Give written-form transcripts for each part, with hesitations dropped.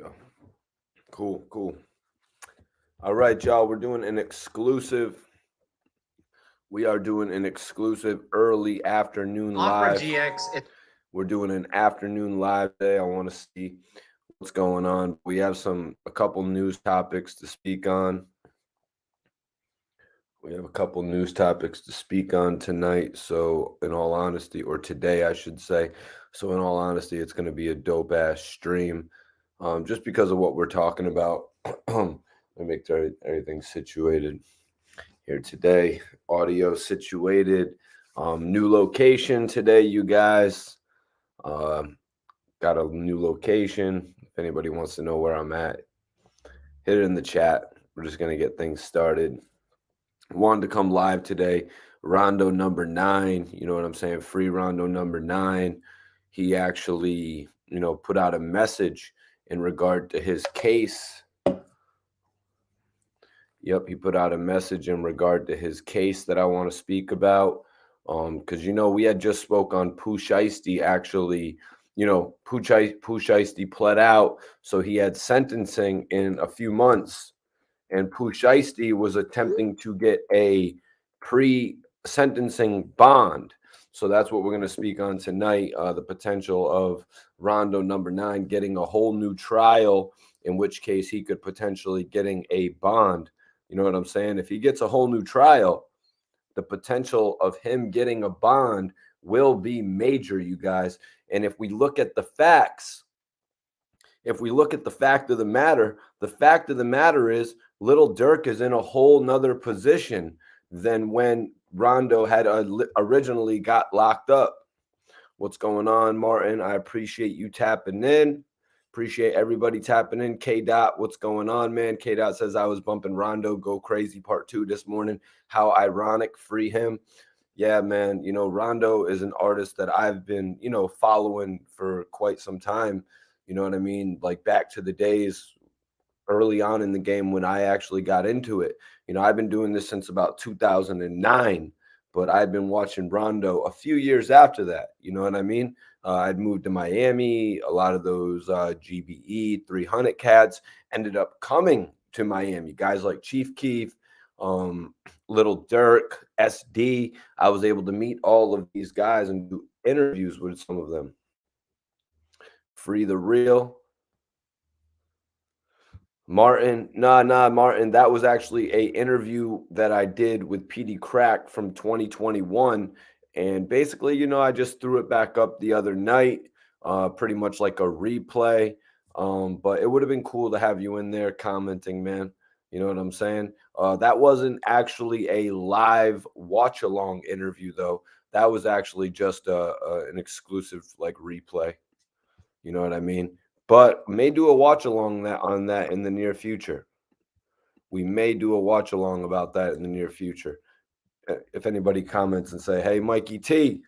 go. Cool. All right, y'all. We're doing an exclusive. We are doing an exclusive early afternoon Opera live. GX. We're doing an afternoon live today. I want to see what's going on. We have a couple news topics to speak on. We have a couple news topics to speak on tonight. So, in all honesty, or today, I should say. So, in all honesty, it's going to be a dope ass stream, just because of what we're talking about. Let me make sure everything situated here today. Audio situated. New location today, you guys. Um, got a new location. If anybody wants to know where I'm at, hit it in the chat. We're just going to get things started. Wanted to come live today. Rondo number 9, you know what I'm saying? Free Rondo number 9. He actually, put out a message in regard to his case. Yep, he put out a message in regard to his case that I want to speak about. Because we had just spoke on Pooh Shiesty actually. Pooh Shiesty pled out, so he had sentencing in a few months, and Pooh Shiesty was attempting to get a pre-sentencing bond. So that's what we're going to speak on tonight, the potential of Rondo number 9 getting a whole new trial, in which case he could potentially getting a bond. You know what I'm saying? If he gets a whole new trial, the potential of him getting a bond will be major, you guys. And if we look at the facts, if we look at the fact of the matter is Little Durk is in a whole nother position than when Rondo had originally got locked up. What's going on, Martin? I appreciate you tapping in. Appreciate everybody tapping in. K Dot, what's going on, man? K Dot says I was bumping Rondo Go Crazy Part 2 this morning. How ironic, free him. Yeah, man. Rondo is an artist that I've been, following for quite some time. You know what I mean? Like back to the days early on in the game when I actually got into it. I've been doing this since about 2009, but I'd been watching Rondo a few years after that. You know what I mean? I'd moved to Miami. A lot of those GBE 300 cats ended up coming to Miami. Guys like Chief Keef, Little Durk, SD. I was able to meet all of these guys and do interviews with some of them. Free the Real. Martin, nah, Martin. That was actually a interview that I did with PD Crack from 2021, and basically, I just threw it back up the other night, pretty much like a replay. But it would have been cool to have you in there commenting, man. You know what I'm saying? That wasn't actually a live watch along interview, though. That was actually just an exclusive like replay. You know what I mean? But may do a watch along that on that in the near future. We may do a watch along about that in the near future. If anybody comments and say, "Hey, Mikey T,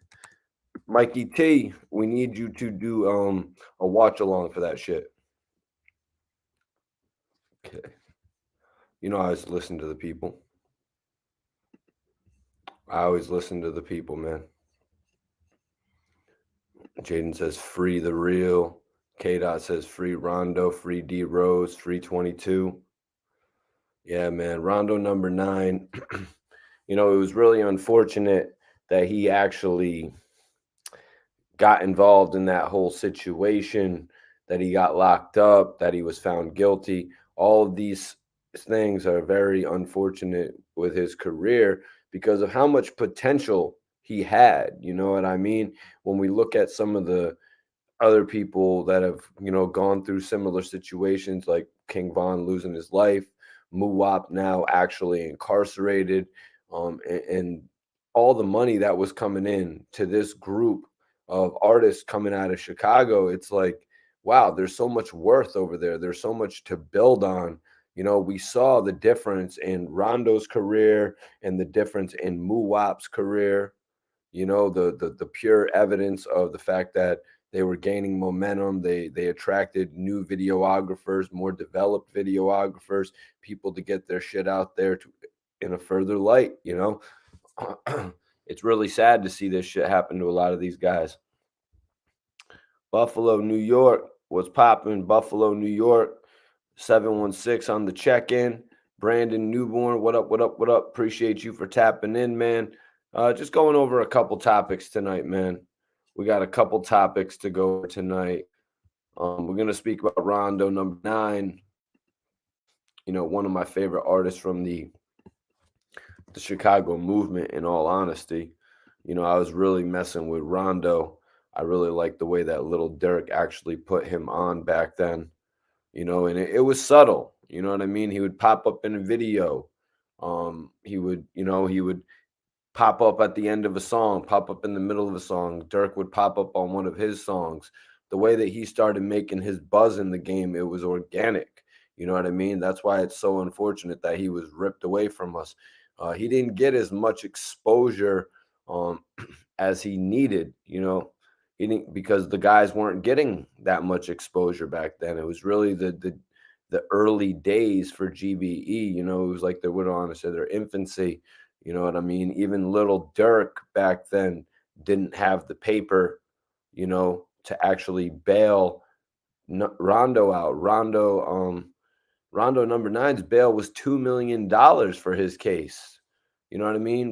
we need you to do a watch along for that shit." Okay. I always listen to the people. I always listen to the people, man. Jaden says free the real. K Dot says free Rondo, free D Rose, free 22. Yeah, man. Rondo number 9. It was really unfortunate that he actually got involved in that whole situation, that he got locked up, that he was found guilty. All of these things are very unfortunate with his career because of how much potential he had. You know what I mean? When we look at some of the other people that have, gone through similar situations like King Von losing his life, Muwap now actually incarcerated, and all the money that was coming in to this group of artists coming out of Chicago, it's like, wow, there's so much worth over there. There's so much to build on. We saw the difference in Rondo's career and the difference in Muwap's career. The pure evidence of the fact that they were gaining momentum. They attracted new videographers, more developed videographers, people to get their shit out there in a further light. It's really sad to see this shit happen to a lot of these guys. Buffalo, New York. What's poppin'? Buffalo, New York, 716 on the check-in. Brandon Newborn, what up, what up, what up? Appreciate you for tapping in, man. Just going over a couple topics tonight, man. We got a couple topics to go over tonight. We're gonna speak about Rondonumbanine, one of my favorite artists from the Chicago movement, in all honesty. I was really messing with Rondo. I really liked the way that Lil Durk actually put him on back then, and it was subtle. You know what I mean? He would pop up in a video. He would pop up at the end of a song, pop up in the middle of a song. Dirk would pop up on one of his songs. The way that he started making his buzz in the game, it was organic. You know what I mean? That's why it's so unfortunate that he was ripped away from us. He didn't get as much exposure as he needed. He didn't, because the guys weren't getting that much exposure back then. It was really the early days for GBE. It was like they would want to say their infancy. You know what I mean? Even Lil Durk back then didn't have the paper, to actually bail Rondo out. Rondo number 9's bail was $2 million for his case. You know what I mean?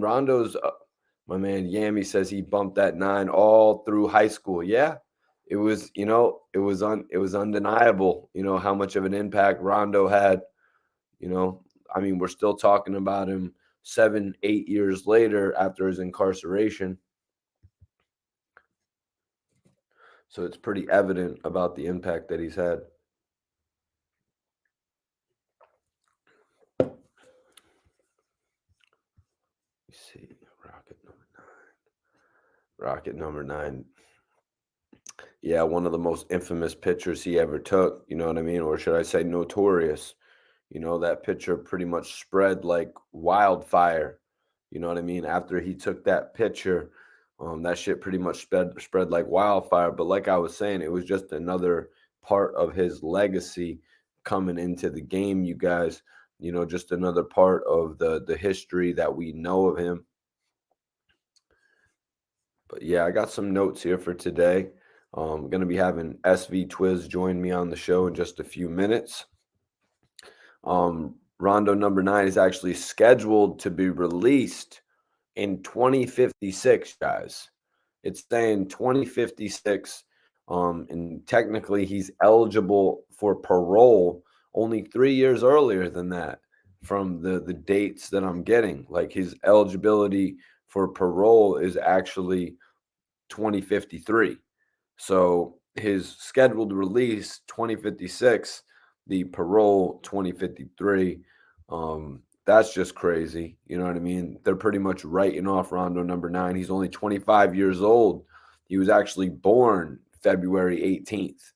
My man Yami says he bumped that 9 all through high school. Yeah, it was undeniable. How much of an impact Rondo had. I mean, we're still talking about him 7, 8 years later after his incarceration. So it's pretty evident about the impact that he's had. Let's see, Rocket number 9. Yeah, one of the most infamous pictures he ever took. You know what I mean? Or should I say notorious? That picture pretty much spread like wildfire. You know what I mean? After he took that picture, that shit pretty much spread like wildfire. But like I was saying, it was just another part of his legacy coming into the game, you guys. Just another part of the history that we know of him. But yeah, I got some notes here for today. I'm going to be having SV Twiz join me on the show in just a few minutes. Rondo number 9 is actually scheduled to be released in 2056, guys. It's saying 2056. And technically he's eligible for parole only 3 years earlier than that from the dates that I'm getting. Like his eligibility for parole is actually 2053. So his scheduled release 2056, the parole 2053. That's just crazy. You know what I mean? They're pretty much writing off Rondo number 9. He's only 25 years old. He was actually born February 18th,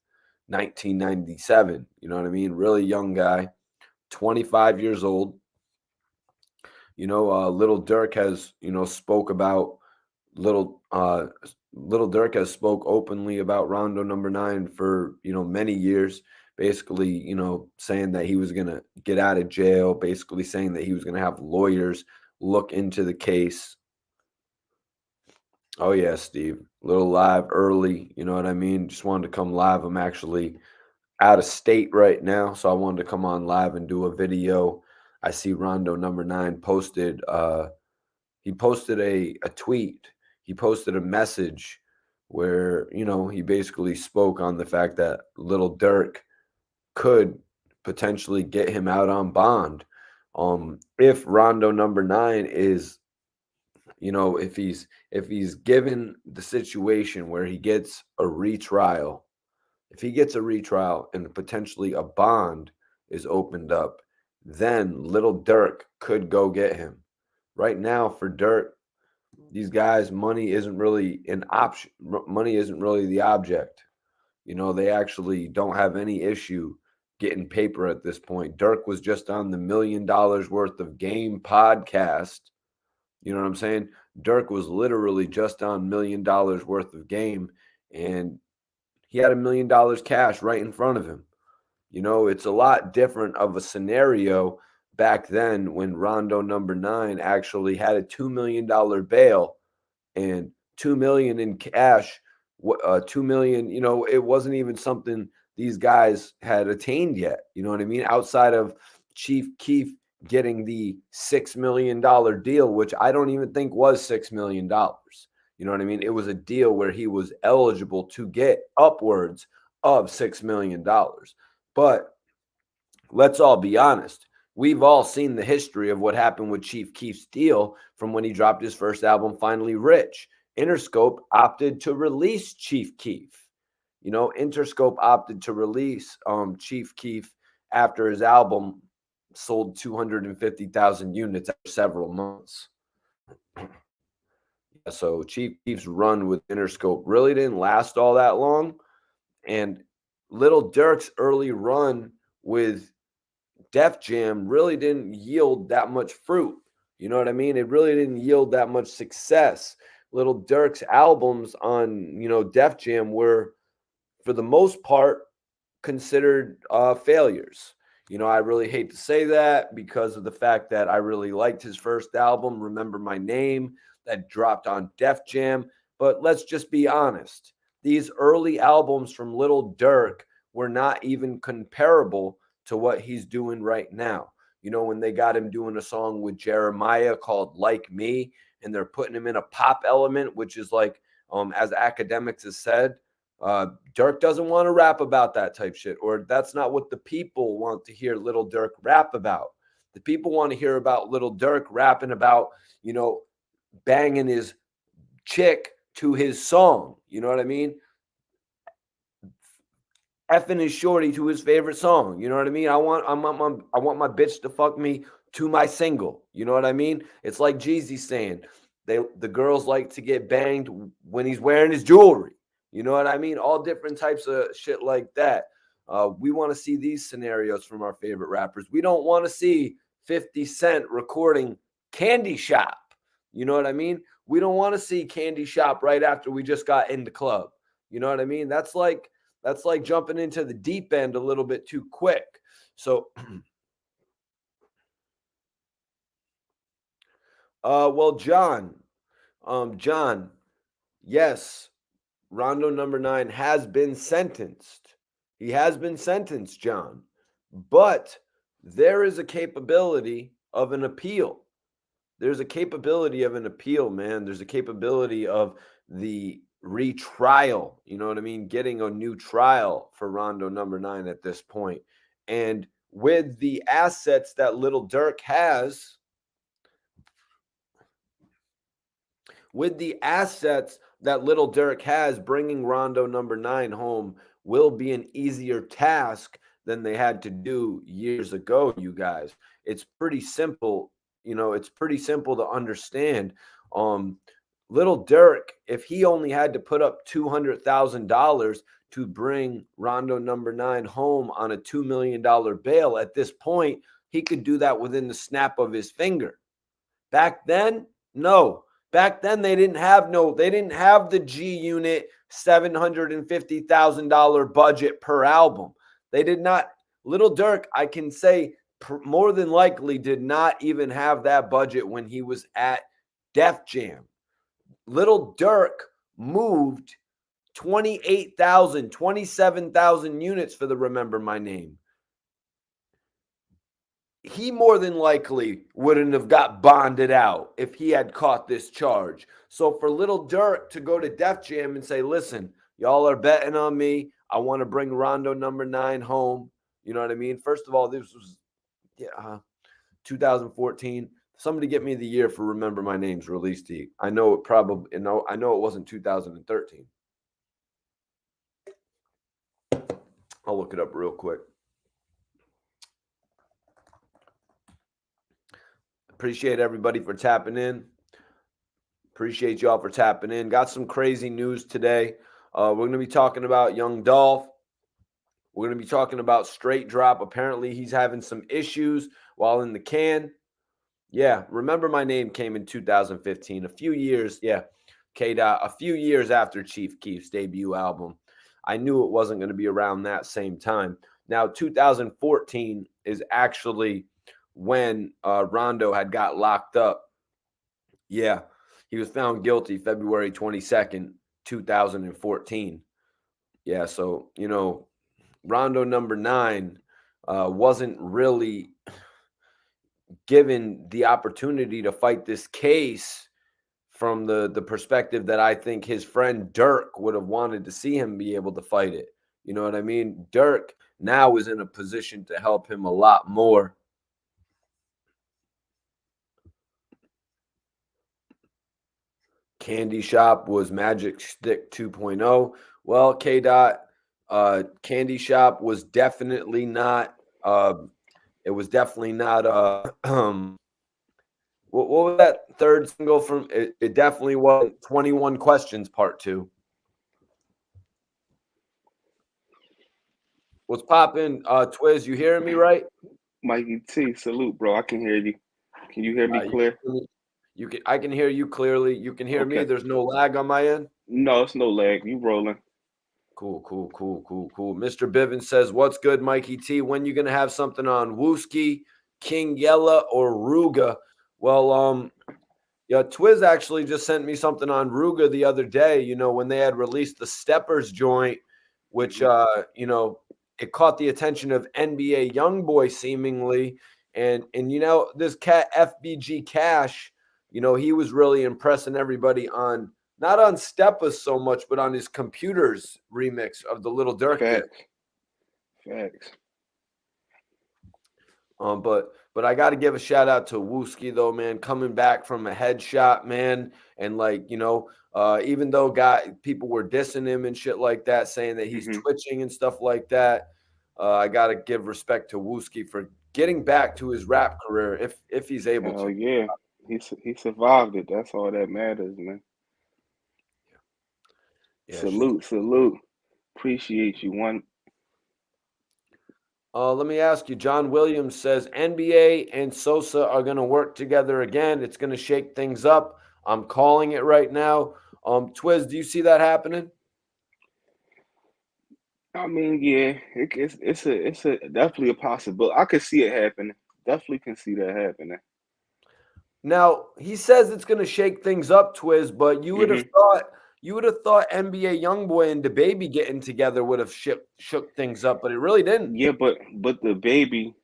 1997. You know what I mean? Really young guy, 25 years old. Lil Durk has, spoke about little Durk has spoke openly about Rondo number 9 for, many years, basically, saying that he was going to get out of jail, basically saying that he was going to have lawyers look into the case. Oh yeah, Steve, little live early, you know what I mean? Just wanted to come live. I'm actually out of state right now, so I wanted to come on live and do a video. I see Rondo number 9 posted he posted a tweet. He posted a message where, he basically spoke on the fact that Lil Durk could potentially get him out on bond. If Rondo number 9 is, if he's given the situation where he gets a retrial, if he gets a retrial and potentially a bond is opened up, then Lil Durk could go get him. Right now, for Durk, these guys, money isn't really an option. Money isn't really the object. They actually don't have any issue getting paper at this point. Durk was just on the $1 million worth of game podcast. You know what I'm saying? Durk was literally just on $1 million worth of game, and he had $1 million cash right in front of him. It's a lot different of a scenario back then when Rondo number 9 actually had a $2 million bail and $2 million in cash. $2 million, it wasn't even something these guys had attained yet. You know what I mean? Outside of Chief Keef getting the $6 million deal, which I don't even think was $6 million. You know what I mean? It was a deal where he was eligible to get upwards of $6 million. But let's all be honest. We've all seen the history of what happened with Chief Keef's deal from when he dropped his first album, Finally Rich. Interscope opted to release Chief Keef. You know, Interscope opted to release Chief Keef after his album sold 250,000 units after several months. So Chief Keef's run with Interscope really didn't last all that long. And Lil Durk's early run with Def Jam really didn't yield that much fruit. You know what I mean? It really didn't yield that much success. Lil Durk's albums on, Def Jam were, for the most part, considered failures. I really hate to say that because of the fact that I really liked his first album, Remember My Name, that dropped on Def Jam. But let's just be honest. These early albums from Lil Durk were not even comparable to what he's doing right now. When they got him doing a song with Jeremiah called Like Me, and they're putting him in a pop element, which is like, as academics have said, Durk doesn't want to rap about that type shit, or that's not what the people want to hear Lil Durk rap about. The people want to hear about Lil Durk rapping about, banging his chick to his song. You know what I mean? Effing his shorty to his favorite song. You know what I mean? I want my bitch to fuck me to my single. You know what I mean? It's like Jeezy saying, the girls like to get banged when he's wearing his jewelry. You know what I mean? All different types of shit like that. We want to see these scenarios from our favorite rappers. We don't want to see 50 Cent recording Candy Shop. You know what I mean? We don't want to see Candy Shop right after we just got in the club. You know what I mean? That's like jumping into the deep end a little bit too quick. So, well, John, yes, Rondonumbanine has been sentenced. He has been sentenced, John, but there is a capability of an appeal. There's a capability of an appeal, man. There's a capability of the retrial. You know what I mean? Getting a new trial for Rondonumbanine at this point. And with the assets that Lil Durk has, bringing Rondonumbanine home will be an easier task than they had to do years ago, you guys. It's pretty simple. It's pretty simple to understand. Lil Durk, if he only had to put up $200,000 to bring Rondonumbanine home on a $2 million bail, at this point, he could do that within the snap of his finger. Back then, no. Back then, they didn't have the G Unit $750,000 budget per album. They did not. Lil Durk, I can say, more than likely did not even have that budget when he was at Def Jam. Lil Durk moved 27,000 units for the Remember My Name. He more than likely wouldn't have got bonded out if he had caught this charge. So for Lil Durk to go to Def Jam and say, listen, y'all are betting on me. I want to bring Rondonumbanine home. You know what I mean? First of all, this was 2014. Somebody get me the year for Remember My Name's release date. I know it wasn't 2013. I'll look it up real quick. Appreciate everybody for tapping in. Appreciate y'all for tapping in. Got some crazy news today. We're going to be talking about young Dolph. We're going to be talking about Straight Drop. Apparently, he's having some issues while in the can. Yeah, Remember My Name came in 2015. A few years after Chief Keef's debut album. I knew it wasn't going to be around that same time. Now, 2014 is actually when Rondo had got locked up. Yeah, he was found guilty February 22nd, 2014. Yeah, so, Rondo #9 wasn't really given the opportunity to fight this case from the perspective that I think his friend Dirk would have wanted to see him be able to fight it. You know what I mean? Dirk now is in a position to help him a lot more. Candy Shop was Magic Stick 2.0. Well, K Dot, Candy Shop was definitely not. It was definitely not. What was that third single from? It definitely wasn't 21 Questions Part Two. What's popping? Twiz, you hearing me right? Mikey T, salute, bro. I can hear you. Can you hear me You clear? can hear me? I can hear you clearly. You can hear me. Okay. There's no lag on my end. No, it's no lag. You rolling. Cool, cool, cool, cool, cool. Mr. Bivens says, "What's good, Mikey T? When you gonna have something on Wooski, King Yella, or Ruga?" Well, yeah, Twiz actually just sent me something on Ruga the other day. You know, when they had released the Steppers joint, which Hmm. it caught the attention of NBA YoungBoy seemingly, and this cat FBG Cash, he was really impressing everybody on not on Steppers so much, but on his computers remix of the Little Durk disc. Facts. Facts. But I got to give a shout out to Wooski though, man, coming back from a headshot, man, and even though people were dissing him and shit like that, saying that he's Hmm. twitching and stuff like that, I got to give respect to Wooski for getting back to his rap career if he's able Hell to. yeah. He survived it. That's all that matters, man. Yeah, shoot. Salute, salute. Appreciate you. One. Let me ask you. John Williams says NBA and Sosa are going to work together again. It's going to shake things up. I'm calling it right now. Twiz, do you see that happening? I mean, yeah, it's a definitely a possibility. I could see it happening. Definitely can see that happening. Now he says it's going to shake things up, Twiz, but Hmm. you would have thought NBA YoungBoy and the Baby getting together would have shook things up, but it really didn't. Yeah, but the baby,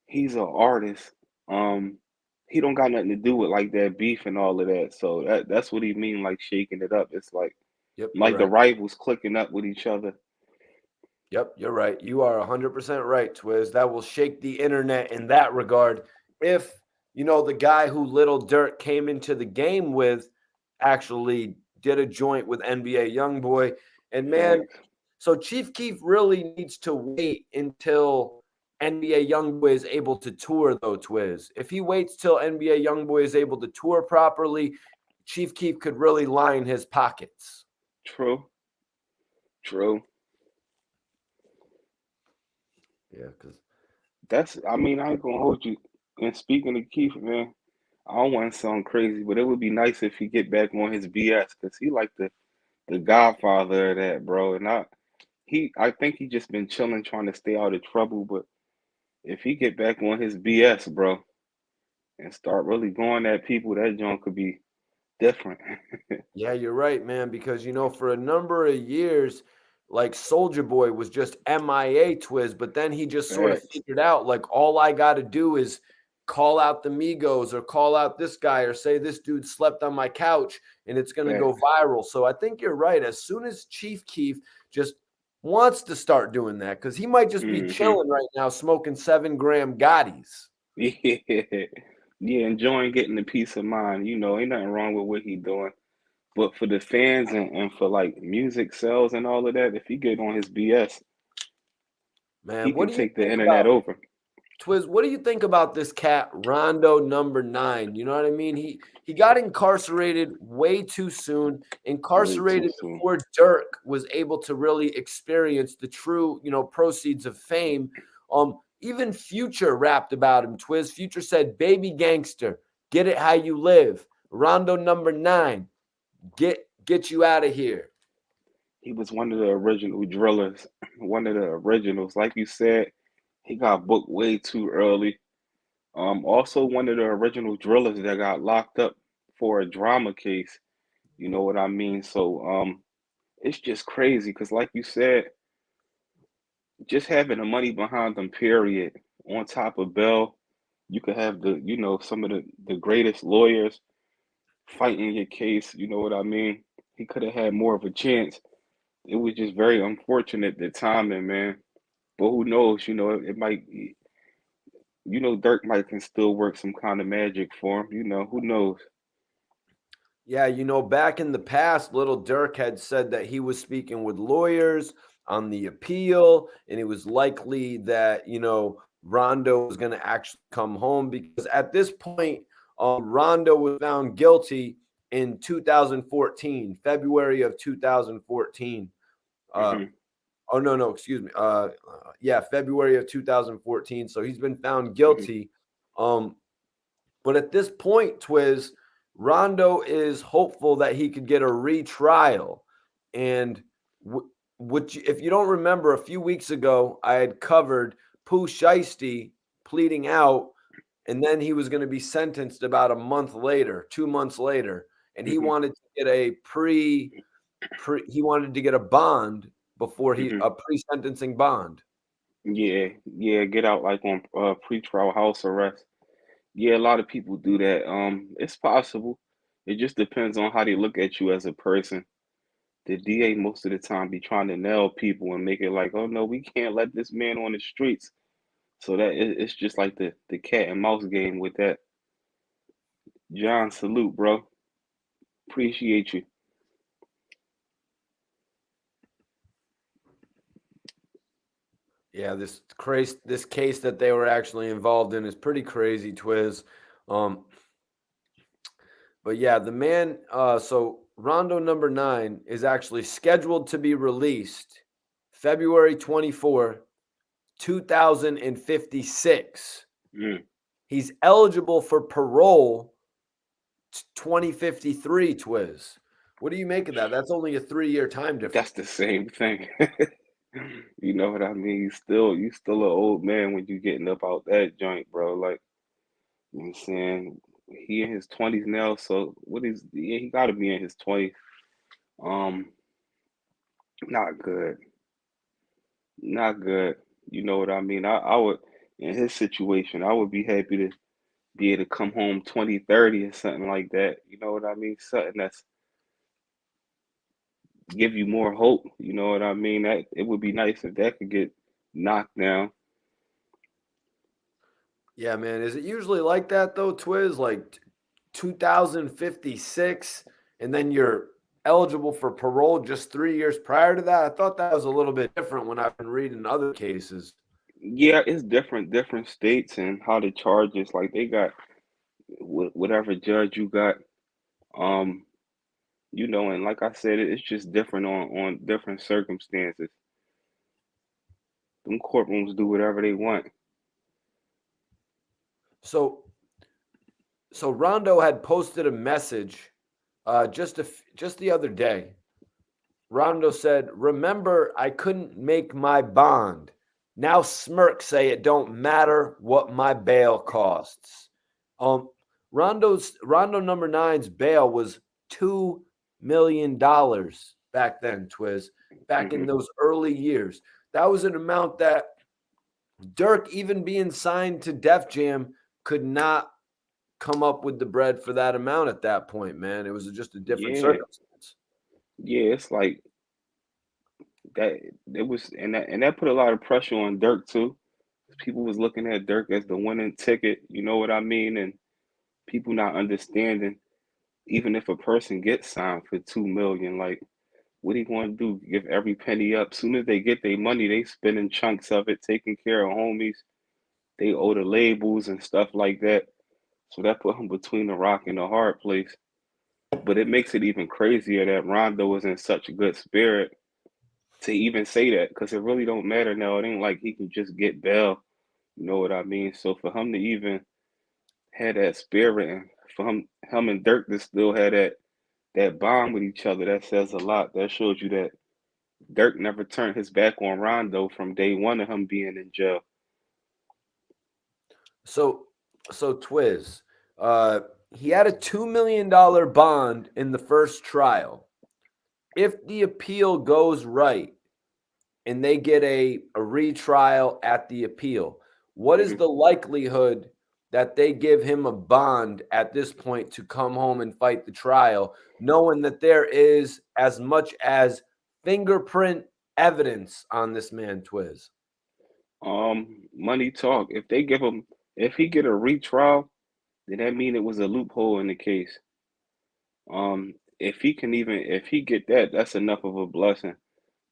he's an artist. Um, he don't got nothing to do with like that beef and all of that. So that's what he mean, like shaking it up. It's Yep, you're like the right. rivals clicking up with each other. Yep, you're right. You are 100% right, Twiz. That will shake the internet in that regard. If, the guy who Little Durk came into the game with actually did a joint with NBA YoungBoy. And man, Facts. so Chief Keef really needs to wait until NBA YoungBoy is able to tour, though, Twiz. If he waits till NBA YoungBoy is able to tour properly, Chief Keef could really line his pockets. True. True. Yeah, because I mean, I ain't gonna hold you. And speaking of Keith, man, I don't want to sound crazy, but it would be nice if he get back on his BS because he like the godfather of that, bro. And I think he just been chilling, trying to stay out of trouble. But if he get back on his BS, bro, and start really going at people, that joint could be different. Yeah, you're right, man. Because for a number of years, like Soldier Boy was just MIA Twiz, but then he just sort of Facts. figured out like all I got to do is call out the Migos or call out this guy or say this dude slept on my couch and it's going to go Facts. viral. So I think you're right. As soon as Chief Keef just wants to start doing that, because he might just be Hmm. chilling right now smoking 7 gram Gottis. Yeah. Yeah, enjoying getting the peace of mind. Ain't nothing wrong with what he doing. But for the fans and for like music sales and all of that, if he get on his BS, he Man, what can do you take the think internet about over. Twiz, what do you think about this cat, Rondo #9? You know what I mean? He got incarcerated way too soon, Way too incarcerated soon. before Dirk was able to really experience the true, proceeds of fame. Even Future rapped about him, Twiz. Future said, "Baby gangster, get it how you live. Rondo #9, get you out of here." He was one of the original drillers, one of the originals. Like you said, he got booked way too early. Also one of the original drillers that got locked up for a drama case. You know what I mean? So it's just crazy because, like you said, just having the money behind them, period, on top of Bell, you could have some of the greatest lawyers fighting your case. You know what I mean? He could have had more of a chance. It was just very unfortunate the timing, man. But who knows? It might. Dirk might can still work some kind of magic for him. Who knows? Yeah, back in the past, Little Durk had said that he was speaking with lawyers on the appeal, and it was likely that, Rondo was going to actually come home because at this point, Rondo was found guilty in 2014, February of 2014. Uh, Hmm. oh, no, excuse me. Yeah, February of 2014. So he's been found Hmm. guilty. Um, but at this point, Twiz, Rondo is hopeful that he could get a retrial. And if you don't remember, a few weeks ago, I had covered Pooh Shiesty pleading out, and then he was going to be sentenced about a month later, 2 months later, and he Hmm. wanted to get a he wanted to get a bond before Hmm. a pre-sentencing bond. Yeah, yeah. Get out like on pretrial house arrest. Yeah, a lot of people do that. It's possible. It just depends on how they look at you as a person. The DA most of the time be trying to nail people and make it like, oh no, we can't let this man on the streets. So it's just like the cat and mouse game with that. John, salute, bro. Appreciate you. Yeah, this case that they were actually involved in is pretty crazy, Twiz. Um, but yeah, the man. So Rondo number 9 is actually scheduled to be released February 24, 2056. Mm, He's eligible for parole 2053. Twiz. What do you make of that? That's only a 3-year time difference. that's the same thing. You know what I mean? You still an old man when you getting up out that joint, bro. Like, you know what I'm saying? He in his 20s now, so yeah, he gotta be in his 20s. Um, not good. Not good. You know what I mean? I would, in his situation, I would be happy to be able to come home 2030 or something like that. You know what I mean? Something that's give you more hope. You know what I mean? That it would be nice if that could get knocked down. Yeah, man. Is it usually like that though, Twiz? Like 2056, and then you're eligible for parole just 3 years prior to that? I thought that was a little bit different when I've been reading other cases. Yeah, it's different states and how the charges like they got whatever judge you got. Um, and like I said, it's just different on different circumstances. Them courtrooms do whatever they want. So, so Rondo had posted a message just the other day. Rondo said, "Remember, I couldn't make my bond. Now smirk say it don't matter what my bail costs." Um, Rondo number nine's bail was $2 million back then, Twiz. Back in Hmm. those early years, that was an amount that Dirk, even being signed to Def Jam, could not come up with the bread for that amount at that point. Man, it was just a different Yeah, circumstance. yeah, it's like that. It was, and that put a lot of pressure on Dirk too. People was looking at Dirk as the winning ticket. You know what I mean? And people not understanding. Even if a person gets signed for 2 million, like what he going to do? Give every penny up? Soon as they get their money, they spending chunks of it, taking care of homies. They owe the labels and stuff like that. So that put him between a rock and a hard place. But it makes it even crazier that Rondo was in such a good spirit to even say that because it really don't matter now. It ain't like he can just get bail. You know what I mean? So for him to even have that spirit and for him and Dirk to still have that bond with each other, that says a lot. That shows you that Dirk never turned his back on Rondo from day one of him being in jail. So, so Twiz, he had a $2 million bond in the first trial. If the appeal goes right and they get a retrial at the appeal, what is Hmm. the likelihood that they give him a bond at this point to come home and fight the trial, knowing that there is as much as fingerprint evidence on this man, Twiz? Money talk. If they give him, if he get a retrial, then that mean it was a loophole in the case. If he can even, if he get that, that's enough of a blessing.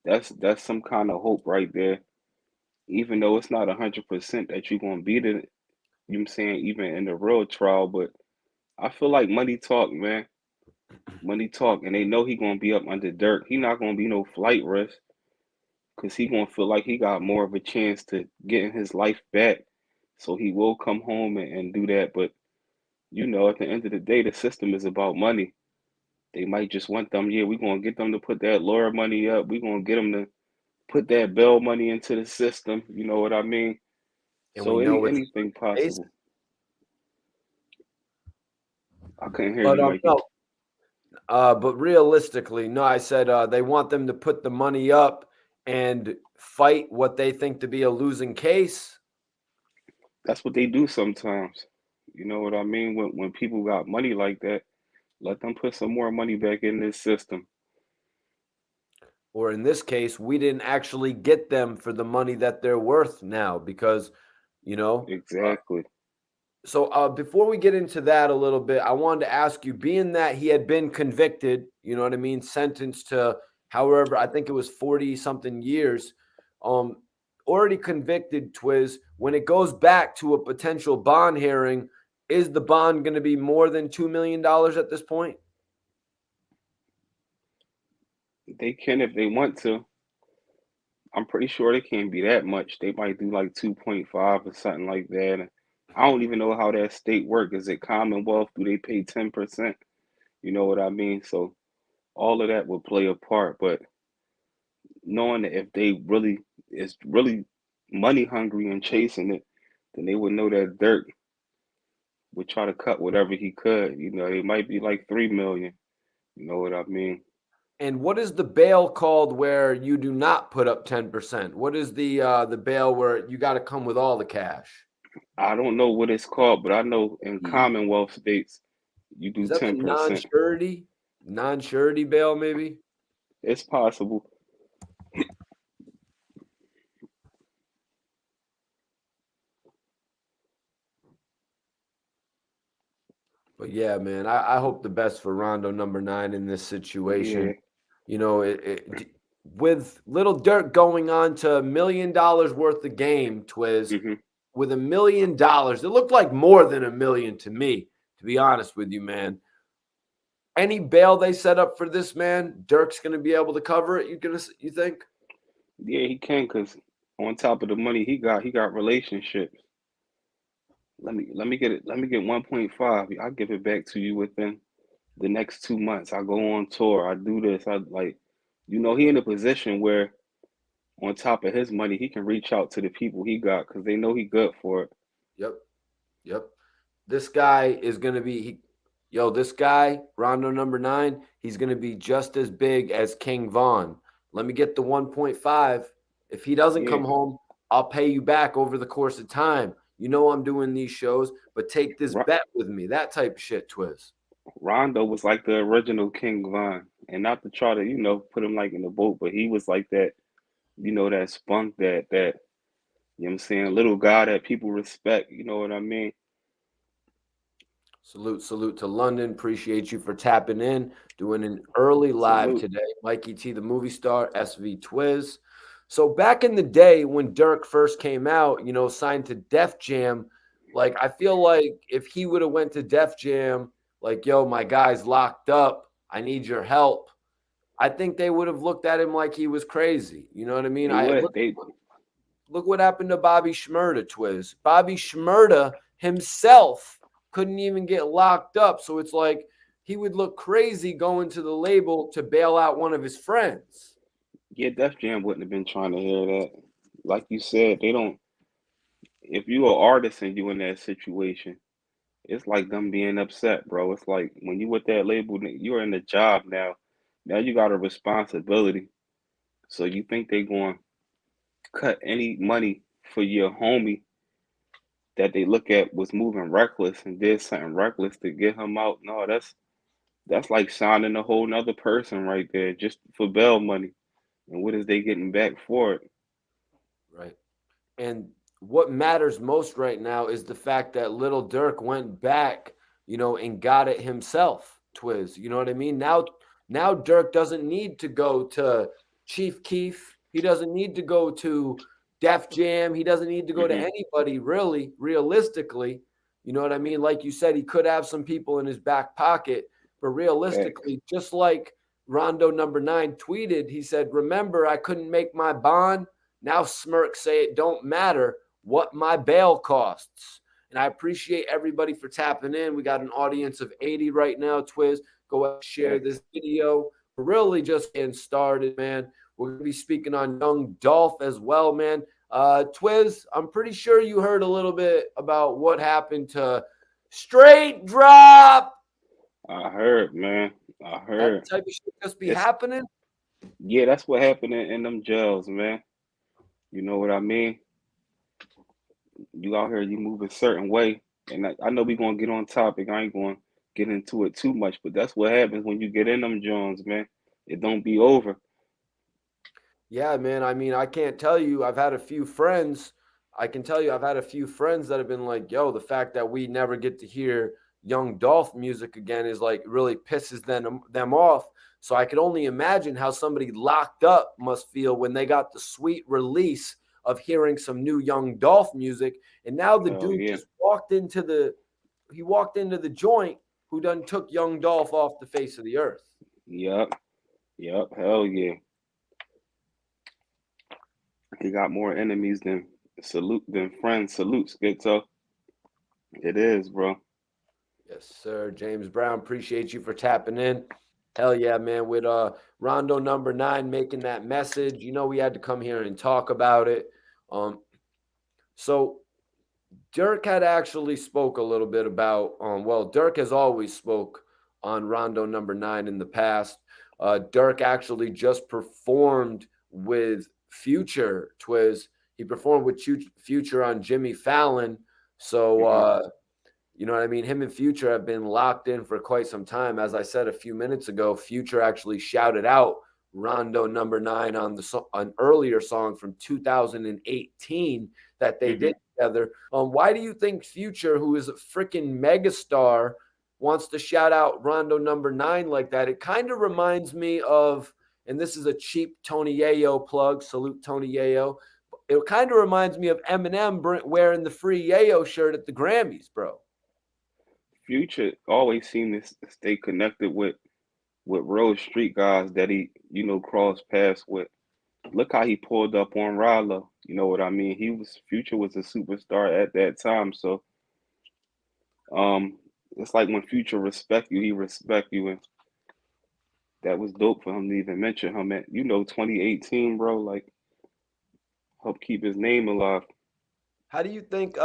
That's some kind of hope right there. Even though it's not 100% that you're gonna beat it, you know what I'm saying, even in the real trial, but I feel like money talk, man. Money talk, and they know he gonna be up under Dirk. He not gonna be no flight risk, cause he gonna feel like he got more of a chance to getting his life back. So he will come home and do that. But at the end of the day, the system is about money. They might just want them. Yeah, we're gonna get them to put that lawyer money up. We're gonna get them to put that bail money into the system. You know what I mean? And we So know it's anything the case. possible. I couldn't hear But you, Mikey. no, but realistically, no, I said they want them to put the money up and fight what they think to be a losing case. That's what they do sometimes. You know what I mean? When people got money like that, let them put some more money back in this system. Or in this case, we didn't actually get them for the money that they're worth now because, you know. Exactly. So before we get into that a little bit, I wanted to ask you, being that he had been convicted, you know what I mean, sentenced to however, I think it was 40 something years, um, already convicted, Twiz, when it goes back to a potential bond hearing, is the bond going to be more than $2 million at this point? They can if they want to. I'm pretty sure they can't be that much. They might do like 2.5 or something like that. And I don't even know how that state work. Is it Commonwealth? Do they pay 10%? You know what I mean? So all of that will play a part. But knowing that if they really is really money hungry and chasing it, then they would know that Dirk would try to cut whatever he could. It might be like 3 million. You know what I mean? And what is the bail called where you do not put up 10%? What is the bail where you got to come with all the cash? I don't know what it's called, but I know in The Commonwealth states you Is do that the 10%. non-surety bail maybe? It's possible. But yeah, man, I hope the best for Rondo #9 in this Yeah. situation. You know, with Little Dirk going on to $1 million worth of game, Twiz, Hmm. with $1 million, it looked like more than a million to me, to be honest with you, man. Any bail they set up for this man, Dirk's going to be able to cover it. You think? Yeah, he can because on top of the money he got relationships. Let me get it. Let me get 1.5. I'll give it back to you within the next 2 months. I go on tour. I do this. I like, he in a position where on top of his money, he can reach out to the people he got because they know he good for it. Yep. Yep. This guy is going to be, this guy, Rondo #9, he's going to be just as big as King Vaughn. Let me get the 1.5. If he doesn't Yeah, come home, I'll pay you back over the course of time. You know I'm doing these shows, but take this Ro- bet with me. That type of shit, Twiz. Rondo was like the original King Von, and not to try to put him like in the boat, but he was like that. That spunk, that what I'm saying, little guy that people respect. You know what I mean? Salute to London. Appreciate you for tapping in, doing an early live Salute. today. Mikey T, the movie star, SV Twiz. So back in the day when Dirk first came out, signed to Def Jam, like I feel like if he would have went to Def Jam, like, yo, my guy's locked up, I need your help, I think they would have looked at him like he was crazy. You know what I mean? They I would. look Look what happened to Bobby Shmurda, Twiz. Bobby Shmurda himself couldn't even get locked up. So it's like he would look crazy going to the label to bail out one of his friends. Yeah, Def Jam wouldn't have been trying to hear that. Like you said, they don't. If you are artist and you in that situation, it's like them being upset, bro. It's like when you with that label, you're in the job now. Now you got a responsibility. So you think they going? cut any money for your homie that they look at was moving reckless and did something reckless to get him out. No, that's like signing a whole nother person right there just for bail money. And what is they getting back for it? Right. And what matters most right now is the fact that Little Durk went back, and got it himself, Twiz. You know what I mean? Now Dirk doesn't need to go to Chief Keef. He doesn't need to go to Def Jam. He doesn't need to go to Hmm. anybody really, realistically. You know what I mean? Like you said, he could have some people in his back pocket, but Facts. realistically, just like Rondo #9 tweeted, he said, "Remember, I couldn't make my bond. Now Smirk say it don't matter what my bail costs." And I appreciate everybody for tapping in. We got an audience of 80 right now. Twiz, go ahead and share Facts. this video. We're really just getting started, man. We're going to be speaking on young Dolph as well, man. Twiz, I'm pretty sure you heard a little bit about what happened to Straight Drop. I heard, man. I That heard. type of shit just be It's happening. Yeah, that's what happened in them jails, man. You know what I mean? You out here, you move a certain way, and I know we gonna get on topic. I ain't gonna get into it too much, but that's what happens when you get in them Jones, man. It don't be over. Yeah, man. I mean, I can't tell you. I've had a few friends. I can tell you, I've had a few friends that have been like, yo, the fact that we never get to hear young Dolph music again is like really pisses them off. So I could only imagine how somebody locked up must feel when they got the sweet release of hearing some new young Dolph music. And now the Hell dude yeah. just walked into the joint who done took young Dolph off the face of the earth. Yep. Yep. Hell yeah. He got more enemies than friends. Salute, Skitzo. It is, bro. Yes, sir. James Brown, appreciate you for tapping in. Hell yeah, man. With Rondo #9 making that message, we had to come here and talk about it. Um, so Dirk had actually spoke a little bit about Dirk has always spoke on Rondo #9 in the past. Dirk actually just performed with Future, Twiz. He performed with Future on Jimmy Fallon. So Hmm. you know what I mean? Him and Future have been locked in for quite some time. As I said a few minutes ago, Future actually shouted out Rondo #9 on an earlier song from 2018 that they Hmm. did together. Why do you think Future, who is a freaking megastar, wants to shout out Rondo #9 like that? It kind of reminds me of, and this is a cheap Tony Yayo plug. Salute Tony Yayo. It kind of reminds me of Eminem wearing the free Yayo shirt at the Grammys, bro. Future always seemed to stay connected with real street guys that he, crossed paths with. Look how he pulled up on Rallo. You know what I mean? Future was a superstar at that time. So it's like when Future respect you, he respect you, and that was dope for him to even mention him at 2018, bro. Like help keep his name alive. How do you think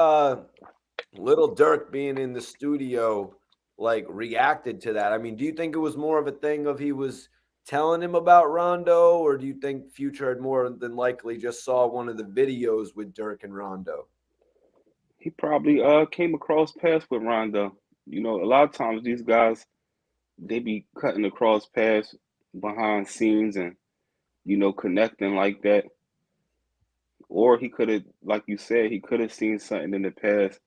Little Dirk being in the studio like reacted to that? I mean, do you think it was more of a thing of he was telling him about Rondo, or do you think Future had more than likely just saw one of the videos with Dirk and Rondo? He probably came across paths with Rondo. A lot of times these guys they be cutting across paths behind scenes and connecting like that. Or he could have, like you said, he could have seen something in the past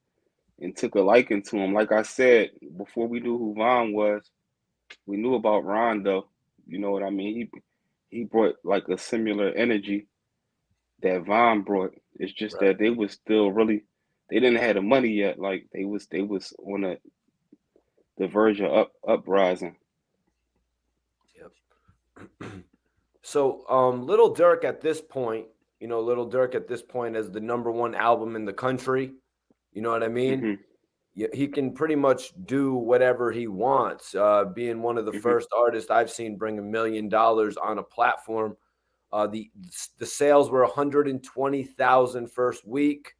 and took a liking to him. Like I said, before we knew who Von was, we knew about Rondo. You know what I mean? He brought like a similar energy that Von brought. It's just Right. that they was still really they didn't have the money yet. Like they was on the verge of uprising. Yep. So, Little Dirk at this point, Little Dirk at this point as the #1 album in the country. You know what I mean? Hmm. Yeah, he can pretty much do whatever he wants. Being one of the Hmm. first artists I've seen bring $1 million on a platform. The sales were 120,000 first week.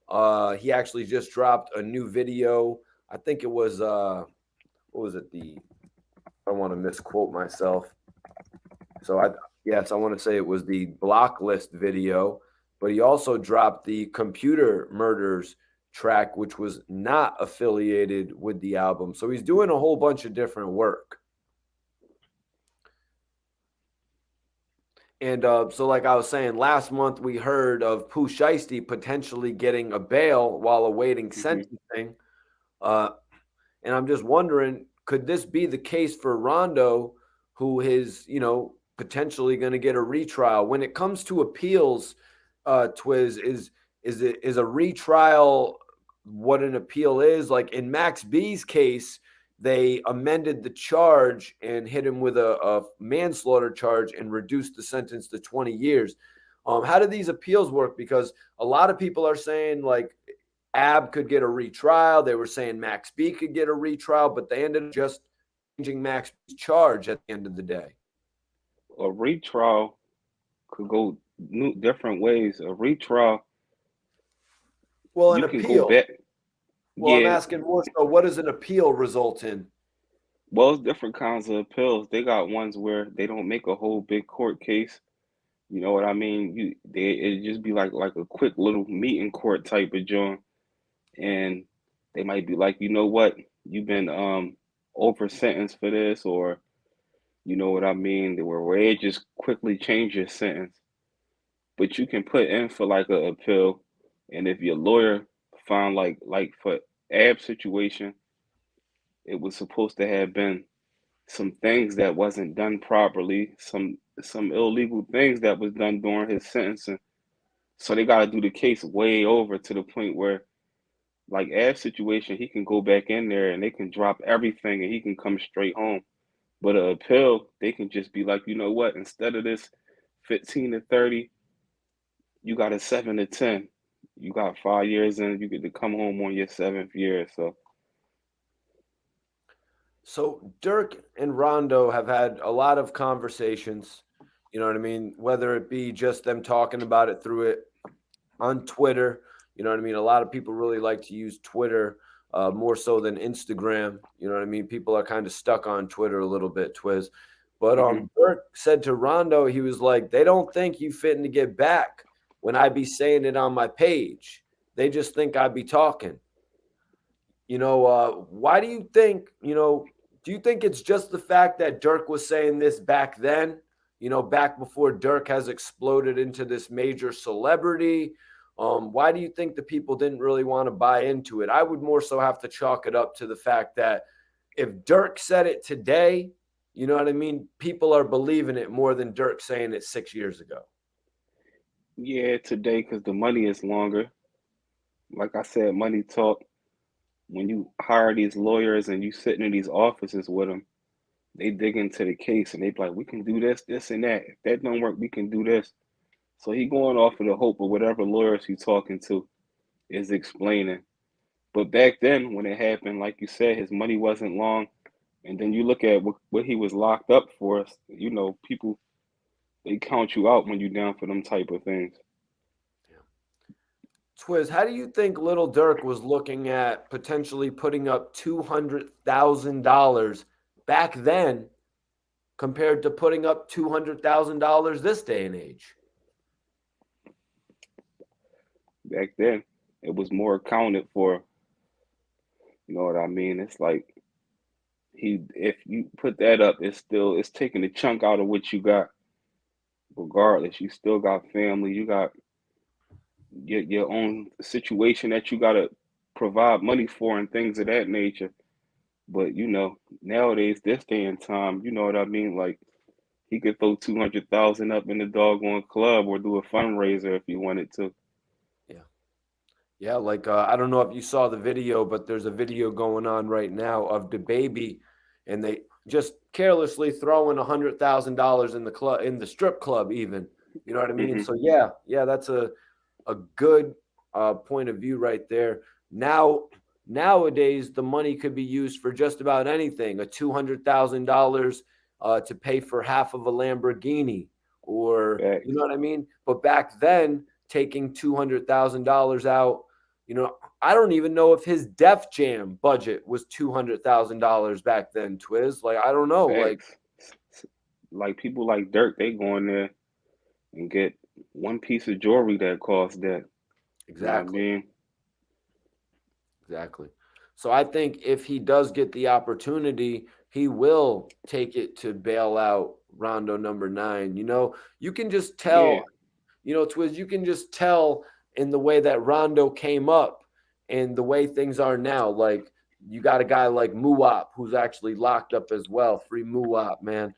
He actually just dropped a new video. I think it was what was it? I don't want to misquote myself. So I want to say it was the Block List video, but he also dropped the Computer Murders track, which was not affiliated with the album. So he's doing a whole bunch of different work. And so, like I was saying, last month we heard of Pooh Shiesty potentially getting a bail while awaiting Hmm. sentencing. Uh, and I'm just wondering, could this be the case for Rondo, who is, potentially going to get a retrial? When it comes to appeals, Twiz, is a retrial what an appeal is? Like in Max B's case, they amended the charge and hit him with a manslaughter charge and reduced the sentence to 20 years. How do these appeals work? Because a lot of people are saying like Ab could get a retrial. They were saying Max B could get a retrial, but they ended up just changing Max B's charge at the end of the day. A retrial could go different ways. A retrial, Well, an you can go appeal. back. Well, I'm Yeah, asking more so, what does an appeal result in? well, it's different kinds of appeals. They got ones where they don't make a whole big court case. You know what I mean? It just be like a quick little meeting court type of joint, and they might be like, you know what, you've been over sentenced for this, or you know what I mean, where it just quickly change your sentence. But you can put in for like a appeal, and if your lawyer found like for Ab situation, it was supposed to have been some things that wasn't done properly, some illegal things that was done during his sentencing. So they got to do the case way over to the point where, like Ab's situation, he can go back in there and they can drop everything and he can come straight home. But a appeal, they can just be like, you know what? Instead of this 15 to 30, you got a 7 to 10. You got 5 years in. You get to come home on your seventh year. So Dirk and Rondo have had a lot of conversations, you know what I mean? Whether it be just them talking about it through it on Twitter, you know what I mean? A lot of people really like to use Twitter more so than Instagram, you know what I mean? People are kind of stuck on Twitter a little bit, Twiz. But hmm Dirk said to Rondo, he was like, they don't think you fitting to get back when I be saying it on my page. They just think I be talking. Why do you think, do you think it's just the fact that Dirk was saying this back then, back before Dirk has exploded into this major celebrity? Why do you think the people didn't really want to buy into it? I would more so have to chalk it up to the fact that if Dirk said it today, you know what I mean? People are believing it more than Dirk saying it 6 years ago. Yeah, today, because the money is longer. Like I said, money talk. When you hire these lawyers and you sitting in these offices with them, they dig into the case and they be like, we can do this, this, and that. If that don't work, we can do this. So he going off of the hope of whatever lawyers he's talking to is explaining. But back then, when it happened, like you said, his money wasn't long. And then you look at what he was locked up for. You know, people, they count you out when you're down for them type of things. Twiz, how do you think Little Dirk was looking at potentially putting up $200,000 back then compared to putting up $200,000 this day and age? Back then, it was more accounted for. You know what I mean? It's like if you put that up, it's taking a chunk out of what you got. Regardless, you still got family. You got your own situation that you gotta provide money for and things of that nature. But you know, nowadays, this day and time, you know what I mean? Like he could throw 200,000 up in the doggone club or do a fundraiser if he wanted to. Yeah. Yeah, like I don't know if you saw the video, but there's a video going on right now of the baby, and they just carelessly throwing $100,000 in the club, in the strip club, even. You know what I mean? Hmm. So yeah, that's a good point of view right there. Nowadays, the money could be used for just about anything. A $200,000 to pay for half of a Lamborghini, or you know Facts, what I mean. But back then, taking $200,000 out, I don't even know if his Def Jam budget was $200,000 back then. Twiz, like I don't know, like facts. Like people like Dirk, they go in there and get one piece of jewelry that costs that. You know what I Exactly. mean? Exactly. So I think if he does get the opportunity, he will take it to bail out Rondo number nine. You can just Yeah, tell, Twiz, you can just tell in the way that Rondo came up and the way things are now. Like you got a guy like Muwap who's actually locked up as well. Free Muwap, man.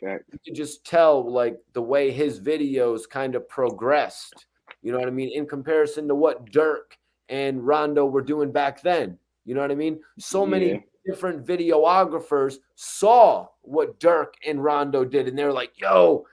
facts. You can just tell like the way his videos kind of progressed. You know what I mean? In comparison to what Dirk and Rondo were doing back then. You know what I mean? So many Yeah, different videographers saw what Dirk and Rondo did, and they're like, yo,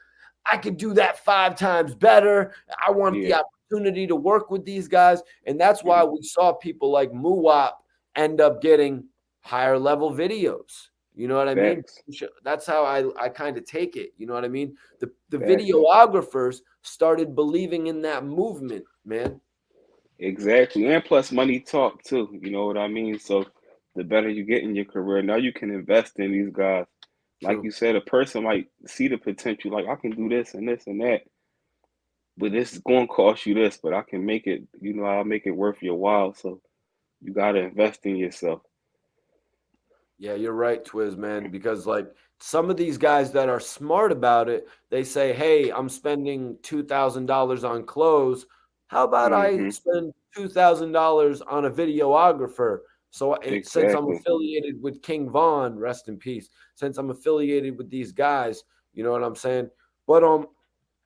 I could do that 5 times better. I want the yeah. opportunity to work with these guys. And that's why Hmm. we saw people like Muwap end up getting higher level videos. You know what I mean? Facts, That's how I kind of take it. You know what I mean? The facts. videographers started believing in that movement, man. Exactly. And plus money talk too. You know what I mean? So the better you get in your career, now you can invest in these guys. Like True. you said, a person might see the potential, like I can do this and that, but this is going to cost you this, but I can make it, I'll make it worth your while. So you got to invest in yourself. Yeah, you're right, Twiz, man. Because like some of these guys that are smart about it, they say, "Hey, I'm spending $2,000 on clothes. How about I Hmm. spend $2,000 on a videographer?" So since I'm Exactly. affiliated with King Von, rest in peace. Since I'm affiliated with these guys, you know what I'm saying. But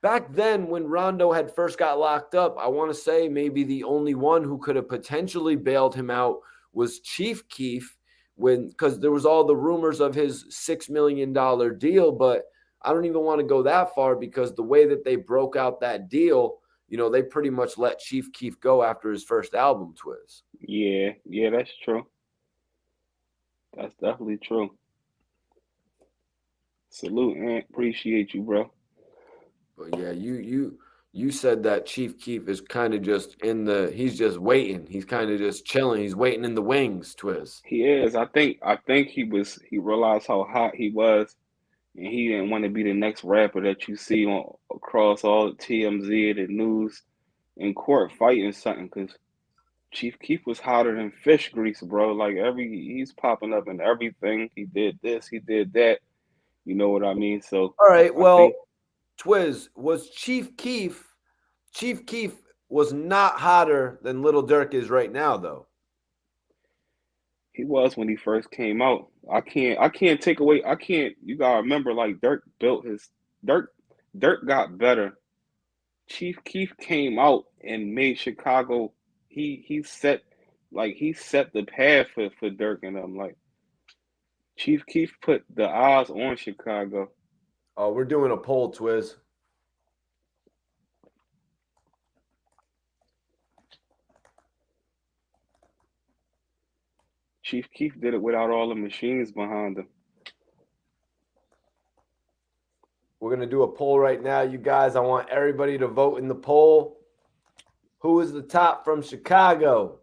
back then when Rondo had first got locked up, I want to say maybe the only one who could have potentially bailed him out was Chief Keef when because there was all the rumors of his $6 million deal, but I don't even want to go that far because the way that they broke out that deal, they pretty much let Chief Keef go after his first album, Twiz. Yeah, yeah, that's true. That's definitely true. Salute and appreciate you, bro. But yeah, you said that Chief Keef is kind of just he's just waiting. He's kind of just chilling. He's waiting in the wings, Twiz. He is. I think he realized how hot he was, and he didn't want to be the next rapper that you see on across all the TMZ, the news, in court fighting something. Cause Chief Keef was hotter than fish grease, bro. Like he's popping up in everything. He did this, he did that. You know what I mean? So All right, I think well, Twiz, was Chief Keef was not hotter than Little Durk is right now, though. he was when he first came out. I can't take away. I can't. You gotta remember, like Dirk. Dirk got better. Chief Keef came out and made Chicago. He set the path for Dirk and them. Like Chief Keef put the eyes on Chicago. Oh, we're doing a poll, Twiz. Chief Keef did it without all the machines behind him. We're gonna do a poll right now, you guys. I want everybody to vote in the poll. Who is the top from Chicago?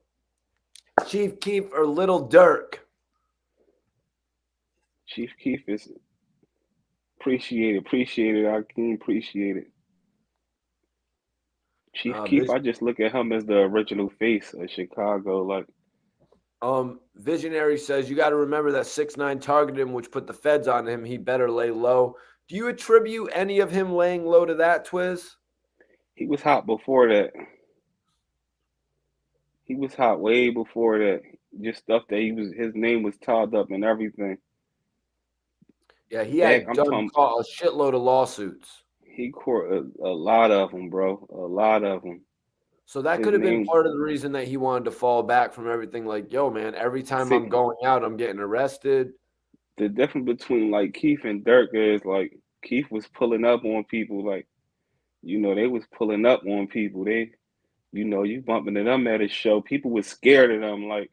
Chief Keef or Little Durk? Chief Keef is appreciated. I can appreciate it. Chief Keef, Vis- I just look at him as the original face of Chicago. Like Visionary says you got to remember that 6ix9ine targeted him, which put the feds on him. He better lay low. Do you attribute any of him laying low to that, Twiz? he was hot before that. He was hot way before that. Just stuff that his name was tied up and everything. Yeah, he Back, had I'm done talking. a shitload of lawsuits. He caught a lot of them, bro. A lot of them. So that His could have been name. part of the reason that he wanted to fall back from everything. Like, yo, man, every time See, I'm going out, I'm getting arrested. the difference between like Keith and Dirk is like Keith was pulling up on people. Like they was pulling up on people. You bumping into them at a show. People was scared of them. Like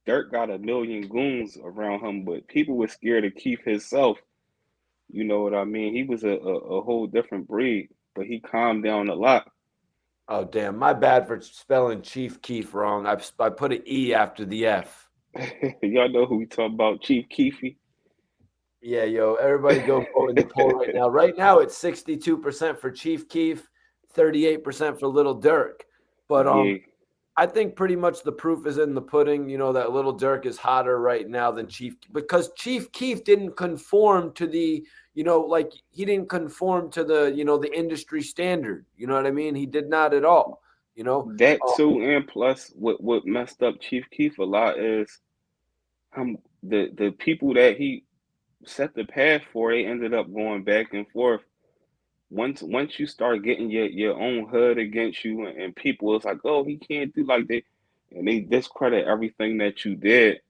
Dirk got a million goons around him, but people were scared of Keith himself. You know what I mean? He was a whole different breed, but he calmed down a lot. Oh, damn. My bad for spelling Chief Keef wrong. I put an E after the F. Y'all know who we talking about, Chief Keefy. Yeah, yo, everybody go vote in the poll right now. Right now, it's 62% for Chief Keef, 38% for Lil Durk. But Yeah, I think pretty much the proof is in the pudding, that Lil Durk is hotter right now than Chief, because Chief Keef didn't conform to the, like he didn't conform to the, the industry standard. You know what I mean? He did not at all, you know. that too, and plus, what messed up Chief Keef a lot is the people that he set the path for. They ended up going back and forth. Once you start getting your own hood against you, and people is like, oh, he can't do like that, and they discredit everything that you did.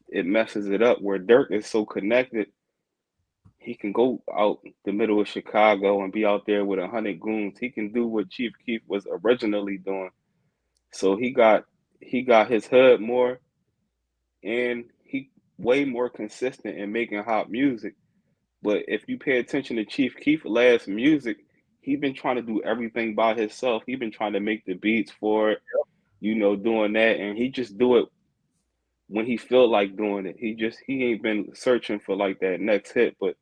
It messes it up. Where Dirk is so connected, he can go out the middle of Chicago and be out there with 100 goons. He can do what Chief Keef was originally doing. So he got his hood more, and he way more consistent in making hot music. But if you pay attention to Chief Keef last music, he been trying to do everything by himself. He been trying to make the beats for it, doing that, and he just do it when he feel like doing it. He ain't been searching for like that next hit, but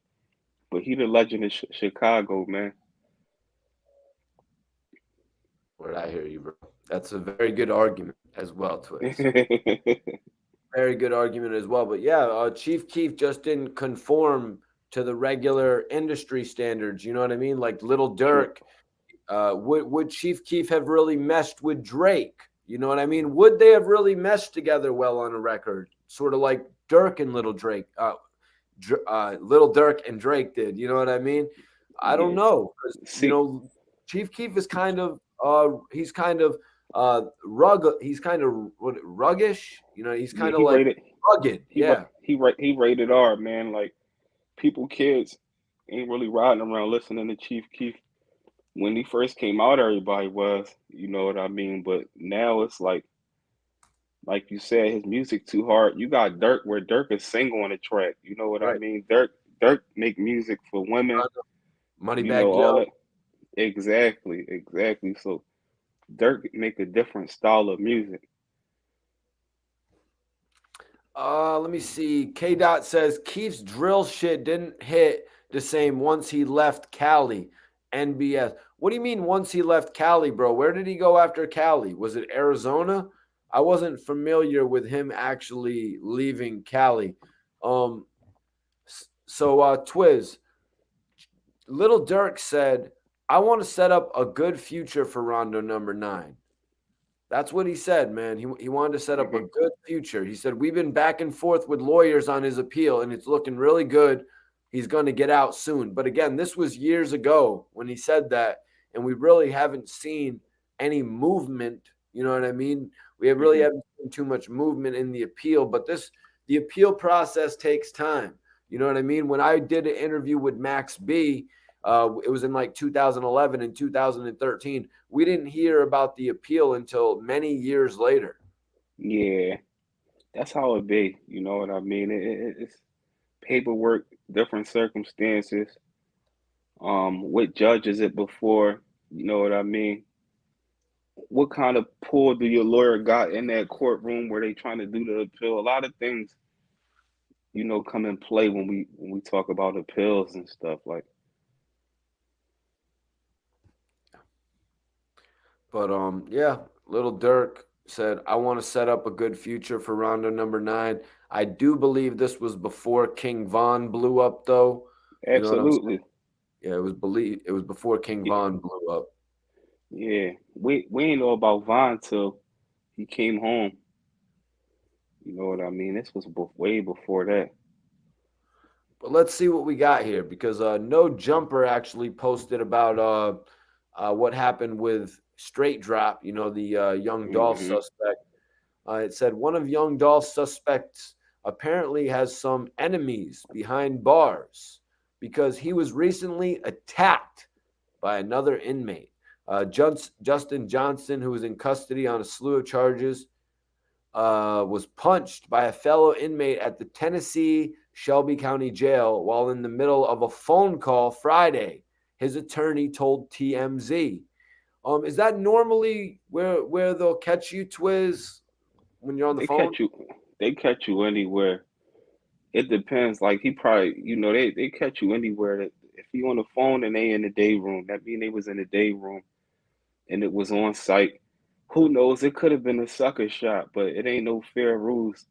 he the legend of Chicago, man. Where I hear you, bro. That's a very good argument as well, Twiz. Very good argument as well. But yeah, Chief Keef just didn't conform to the regular industry standards. You know what I mean? Like Little True. Durk. Would Chief Keef have really meshed with Drake? You know what I mean? Would they have really meshed together well on a record? Sort of like Dirk and Little Drake, Little Durk and Drake did. You know what I mean? I don't Yeah. know, because See, Chief Keef is kind of he's kind of he's kind of ruggish. He's yeah, kind of like rugged. Yeah, he rated R, man. Like kids ain't really riding around listening to Chief Keef. When he first came out, everybody was, you know what I mean? But now it's like you said, his music too hard. You got Dirk, where Dirk is single on the track. You know what I right. mean? Dirk make music for women. Moneybag All Joe. that. Exactly, exactly. So Dirk make a different style of music. Let me see. K Dot says Keith's drill shit didn't hit the same once he left Cali. NBS. What do you mean once he left Cali, bro? Where did he go after Cali? Was it Arizona? I wasn't familiar with him actually leaving Cali. Um, Twiz, Little Dirk said, I want to set up a good future for Rondo #9. That's what he said, man. He wanted to set up a Hmm. good future. He said, we've been back and forth with lawyers on his appeal, and it's looking really good. He's going to get out soon. But again, this was years ago when he said that, and we really haven't seen any movement. You know what I mean? Really Hmm. haven't seen too much movement in the appeal, but the appeal process takes time. You know what I mean? When I did an interview with Max B, it was in like 2011 and 2013. We didn't hear about the appeal until many years later. Yeah, that's how it be. You know what I mean? It's paperwork, different circumstances. What judge is it before? You know what I mean? What kind of pull do your lawyer got in that courtroom where they trying to do the appeal? A lot of things, come in play when we talk about appeals and stuff. Like, But yeah, Little Dirk said, I want to set up a good future for Rondo #9. I do believe this was before King Von blew up, though. You know what I'm saying? absolutely, Yeah, it was before King yeah, Von blew up. yeah. We ain't know about Vaughn till he came home. You know what I mean? This was way before that. But let's see what we got here, because No Jumper actually posted about what happened with Straight Drop, the young Dolph Hmm. suspect. It said one of young Dolph's suspects apparently has some enemies behind bars because he was recently attacked by another inmate. Justin Johnson, who was in custody on a slew of charges, was punched by a fellow inmate at the Tennessee Shelby County Jail while in the middle of a phone call Friday. His attorney told TMZ. Is that normally where they'll catch you, Twiz, when you're on the They phone? catch you. They catch you anywhere. It depends. Like he probably, they catch you anywhere. That if you on the phone and they in the day room, that mean they was in the day room. and it was on site. Who knows? It could have been a sucker shot, but it ain't no fair rules.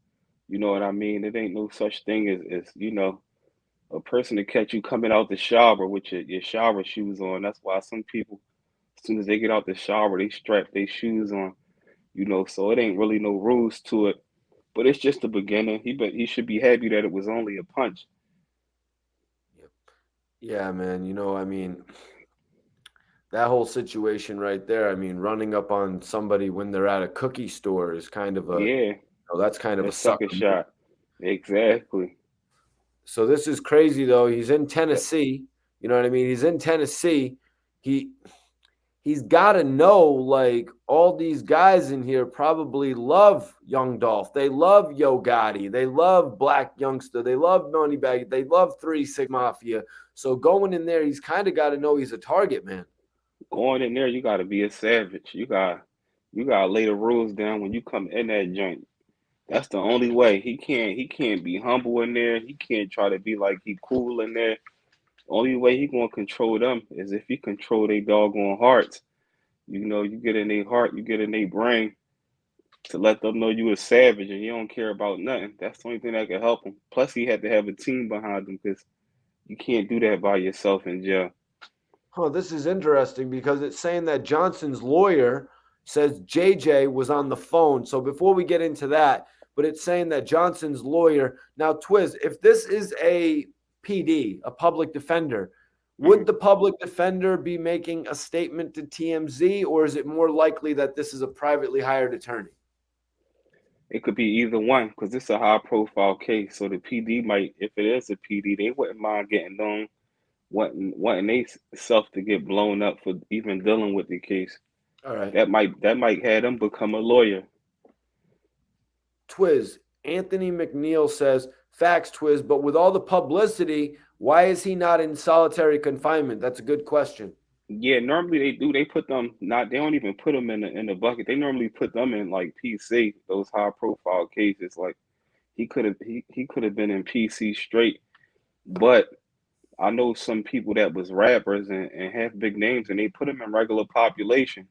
You know what I mean? It ain't no such thing as a person to catch you coming out the shower with your shower shoes on. That's why some people, as soon as they get out the shower, they strap their shoes on. So it ain't really no rules to it. But it's just the beginning. He should be happy that it was only a punch. Yep. Yeah, man. I mean, that whole situation right there. I mean, running up on somebody when they're at a cookie store is kind of a, Yeah, that's kind of a that sucker sucker move. shot. Exactly. So this is crazy though. He's in That Tennessee. You know what I mean? He's in Tennessee. He he's got to know like all these guys in here probably love Young Dolph. They love Yo Gotti. They love Black Youngster. They love Moneybag. They love 3 6 Mafia. So going in there, he's kind of got to know he's a target man. going in there, you gotta be a savage. You gotta lay the rules down when you come in that joint. That's the only way. He can't be humble in there. He can't try to be like he cool in there. Only way he gonna control them is if he control their doggone hearts. You get in their heart, you get in their brain to let them know you a savage and you don't care about nothing. That's the only thing that can help him. Plus, he had to have a team behind him because you can't do that by yourself in jail. Oh, this is interesting because it's saying that Johnson's lawyer says JJ was on the phone. So before we get into that, but it's saying that Johnson's lawyer now, Twiz, if this is a PD, a public defender, would Mhm. the public defender be making a statement to TMZ, or is it more likely that this is a privately hired attorney? It could be either one because it's a high profile case. So the PD might, if it is a PD, they wouldn't mind getting known, wanting they self to get blown up for even dealing with the case. All right. That might have them become a lawyer. Twiz, Anthony McNeil says, facts, Twiz, but with all the publicity, why is he not in solitary confinement? That's a good question. Yeah, normally they do. They put them not. They don't even put them in the bucket. They normally put them in like PC. Those high profile cases. Like he could have been in PC straight. But I know some people that was rappers and have big names, and they put them in regular population.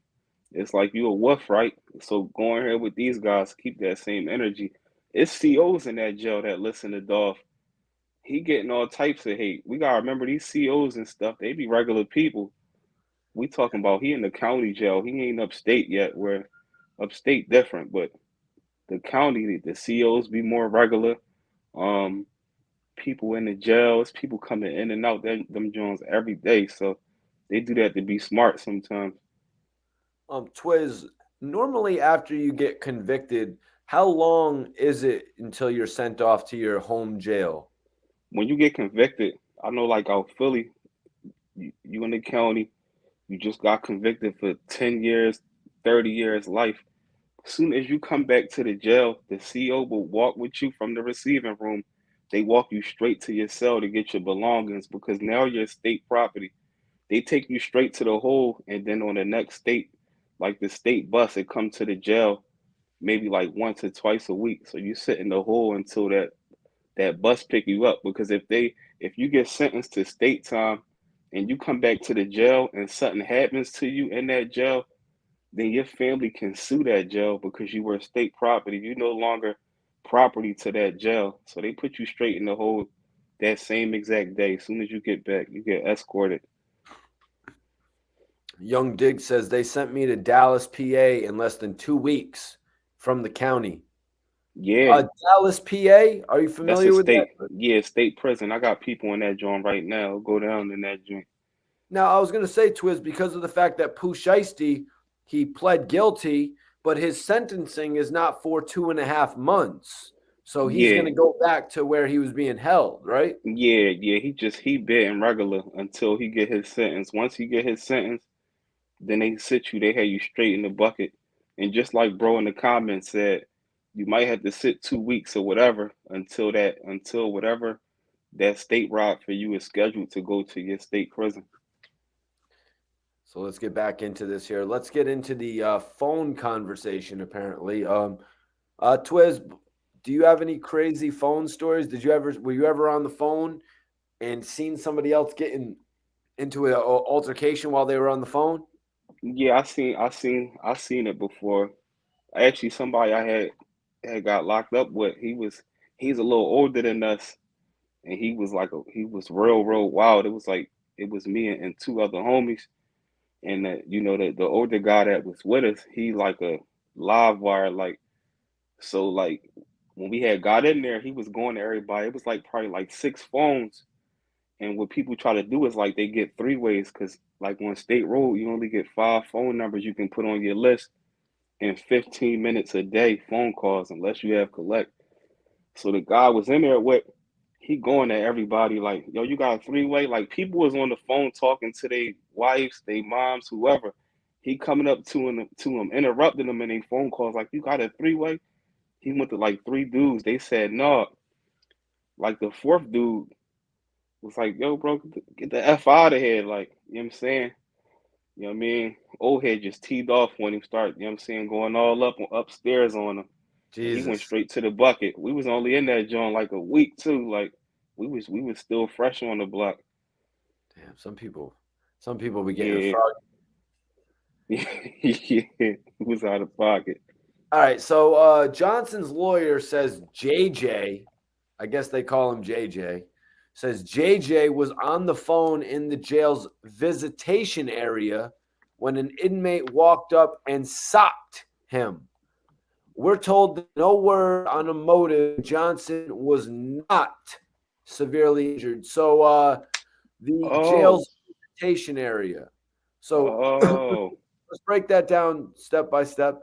It's like you a wolf, right? So going here with these guys, keep that same energy. It's COs in that jail that listen to Dolph. He getting all types of hate. We gotta remember these COs and stuff. They be regular people. We talking about he in the county jail. He ain't upstate yet. Where upstate different, but the county, the COs be more regular. Um, People in the jails, people coming in and out them joints every day. So they do that to be smart sometimes. Twiz, normally after you get convicted, how long is it until you're sent off to your home jail? When you get convicted, I know like out Philly, you in the county, you just got convicted for 10 years, 30 years life. As soon as you come back to the jail, the CO will walk with you from the receiving room. They walk you straight to your cell to get your belongings because now you're state property. They take you straight to the hole, and then on the next state, like the state bus, it come to the jail maybe like once or twice a week. So you sit in the hole until that bus pick you up. Because if you get sentenced to state time and you come back to the jail and something happens to you in that jail, then your family can sue that jail because you were state property. You no longer property to that jail. So they put you straight in the hole that same exact day. As soon as you get back, you get escorted. Young Dig says they sent me to Dallas, PA in less than 2 weeks from the county. Yeah, Dallas, PA, are you that's a familiar with that? state. Yeah, state prison. I got people in that joint right now. Go down in that joint. Now, I was going to say, Twiz, because of the fact that Pooh Shiesty, he pled guilty, but his sentencing is not for 2.5 months. So he's going Yeah, to go back to where he was being held, right? yeah. He betting regular until he get his sentence. Once he get his sentence, then they sit you. They have you straight in the bucket. And just like bro in the comments said, you might have to sit 2 weeks or whatever until whatever that state route for you is scheduled to go to your state prison. So let's get back into this here. Let's get into the phone conversation, apparently. Twiz, do you have any crazy phone stories? Were you ever on the phone and seen somebody else getting into an altercation while they were on the phone? Yeah, I seen it before. Actually, somebody I had got locked up with. He's a little older than us, and he was real wild. It was me and two other homies, and the older guy that was with us, he like a live wire, so like when we had got in there, he was going to everybody. It was like probably like six phones. And what people try to do is like they get three ways because like on State Road, you only get five phone numbers you can put on your list in 15 minutes a day phone calls unless you have collect. So the guy was in there with he going to everybody like, yo, you got a three-way? Like people was on the phone talking to their wives, their moms, whoever. He coming up to him, interrupting them in their phone calls, like, you got a three-way? He went to like three dudes. They said no. Like the fourth dude was like, yo, bro, get the F out of here. Like, you know what I'm saying? You know what I mean? Old head just teed off when he started, you know what I'm saying, going all up upstairs on him. And he went Jesus. straight to the bucket. We was only in that joint like a week too. Like we was still fresh on the block. Damn, some people be getting Yeah. froggy. Yeah. He was out of pocket. All right, so Johnson's lawyer says JJ, I guess they call him JJ, says JJ was on the phone in the jail's visitation area when an inmate walked up and socked him. We're told that no word on a motive. Johnson was not severely injured. So the Oh. jail's visitation area. So Oh. let's break that down step by step.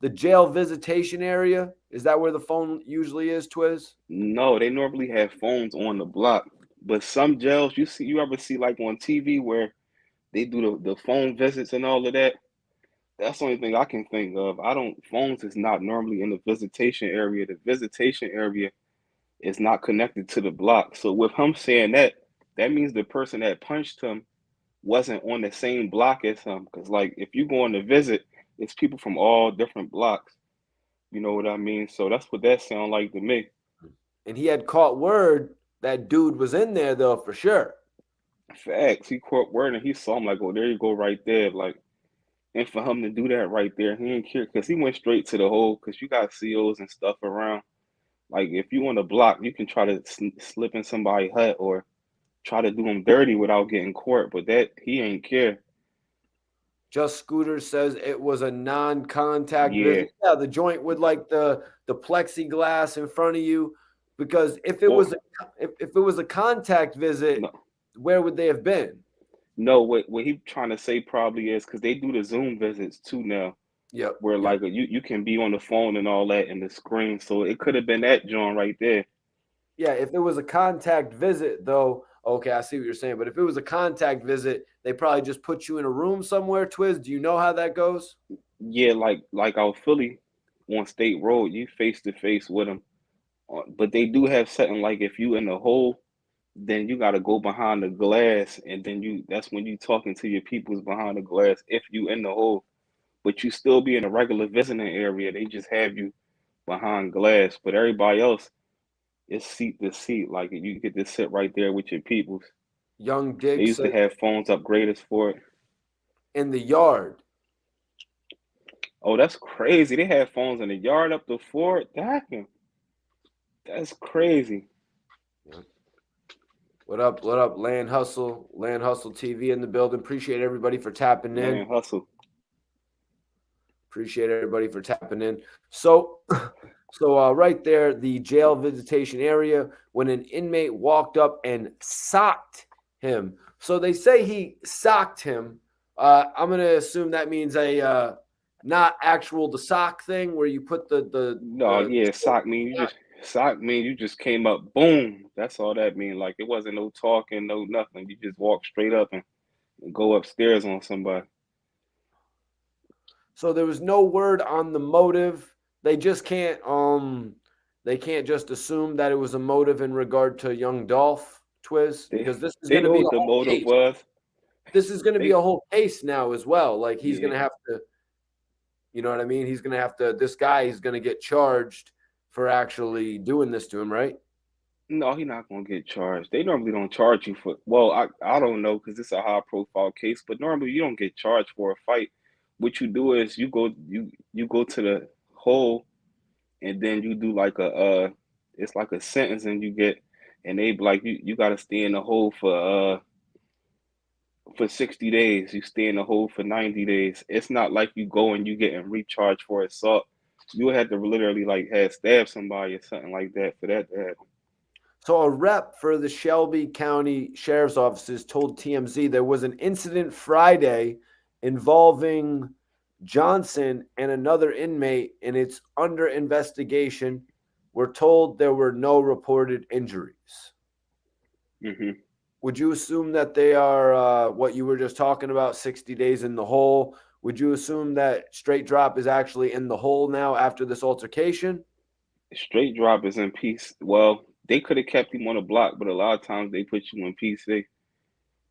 The jail visitation area, is that where the phone usually is, Twiz? No, they normally have phones on the block. But some jails, you ever see like on TV where they do the phone visits and all of that? That's the only thing I can think of. I don't Phones is not normally in the visitation area. The visitation area is not connected to the block. So with him saying that, that means the person that punched him wasn't on the same block as him. Because like if you go on a visit, it's people from all different blocks. You know what I mean? So that's what that sound like to me. And he had caught word that dude was in there, though, for sure. Facts. He caught word and he saw him like, oh, there you go, right there. Like, and for him to do that right there, he didn't care because he went straight to the hole. Because you got COs and stuff around. Like if you on the block, you can try to slip in somebody's hut or try to do him dirty without getting caught. But that he ain't care. Just Scooter says it was a non-contact Yeah. visit. Yeah, the joint with like the plexiglass in front of you. Because Or if it was a contact visit, no, where would they have been? no. What he trying to say probably is because they do the Zoom visits too now, Yep, where yep. like you can be on the phone and all that in the screen. So it could have been that John right there. Yeah, if it was a contact visit, though, okay, I see what you're saying. But if it was a contact visit, they probably just put you in a room somewhere. Twiz, do you know how that goes? Yeah, like our Philly on State Road, you face to face with them. But they do have something like if you in the hole, then you got to go behind the glass, and then that's when you talking to your peoples behind the glass. If you in the hole, but you still be in a regular visiting area, they just have you behind glass. But everybody else is seat to seat. Like you get to sit right there with your peoples. Young They Dig used to says have phones upgraded for it. in the yard. Oh, that's crazy. They have phones in the yard up to four. That's crazy. Yeah. What up? What up? Land Hustle TV in the building. Appreciate everybody for tapping in. Land hustle. Appreciate everybody for tapping in. So, right there, the jail visitation area, when an inmate walked up and socked him. So they say he socked him. I'm gonna assume that means a not actual the sock thing where you put No, yeah, sock mean you just came up, boom. That's all that mean. Like it wasn't no talking, no nothing. You just walk straight up and go upstairs on somebody. So there was no word on the motive. They can't just assume that it was a motive in regard to young Dolph Twiz They because this is they going to know be a what the whole motive case. was. This is going to be They a whole case now as well. Like he's going yeah. to have to, you know what I mean? He's going to have to. This guy is going to get charged for actually doing this to him, right? No, he not gonna get charged. They normally don't charge you for. Well, I don't know because it's a high profile case, but normally you don't get charged for a fight. What you do is you go to the hole and then you do like a it's like a sentence and you get and they be like you got to stay in the hole for 60 days. You stay in the hole for 90 days. It's not like you go and you getting recharged for assault. You would have to literally like have stab somebody or something like that for that to happen. So, a rep for the Shelby County Sheriff's Offices told TMZ there was an incident Friday involving Johnson and another inmate, and it's under investigation. We're told there were no reported injuries. Hmm. Would you assume that they are what you were just talking about, 60 days in the hole? Would you assume that Straight Drop is actually in the hole now after this altercation? Straight drop is in peace. Well, they could have kept him on the block, but a lot of times they put you in PC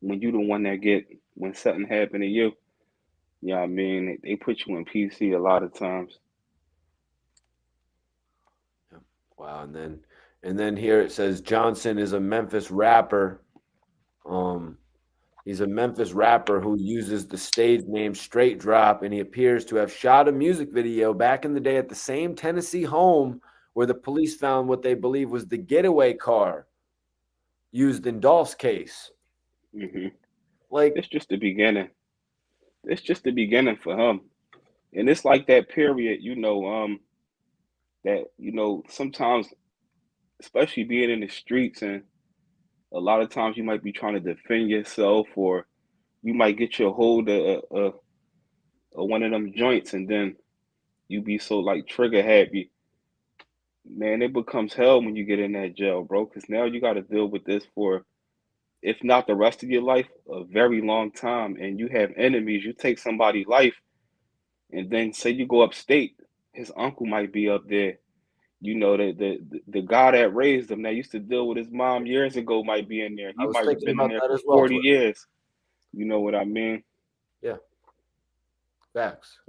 when you the one that get when something happened to you. Yeah, I mean they put you in PC a lot of times. Wow, and then here it says Johnson is a Memphis rapper. Um, he's a Memphis rapper who uses the stage name Straight Drop, and he appears to have shot a music video back in the day at the same Tennessee home where the police found what they believe was the getaway car used in Dolph's case. Hmm. Like, It's just the beginning. It's just the beginning for him, and it's like that period, that sometimes, especially being in the streets, and a lot of times you might be trying to defend yourself, or you might get your hold of one of them joints, and then you be so like trigger happy. Man, it becomes hell when you get in that jail, bro. Because now you got to deal with this for, if not the rest of your life, a very long time. And you have enemies. You take somebody's life, and then say you go upstate, his uncle might be up there. The guy that raised him that used to deal with his mom years ago might be in there. I He was might have thinking been in about there that for as well, 40 Twin. years. You know what I mean? Yeah, facts.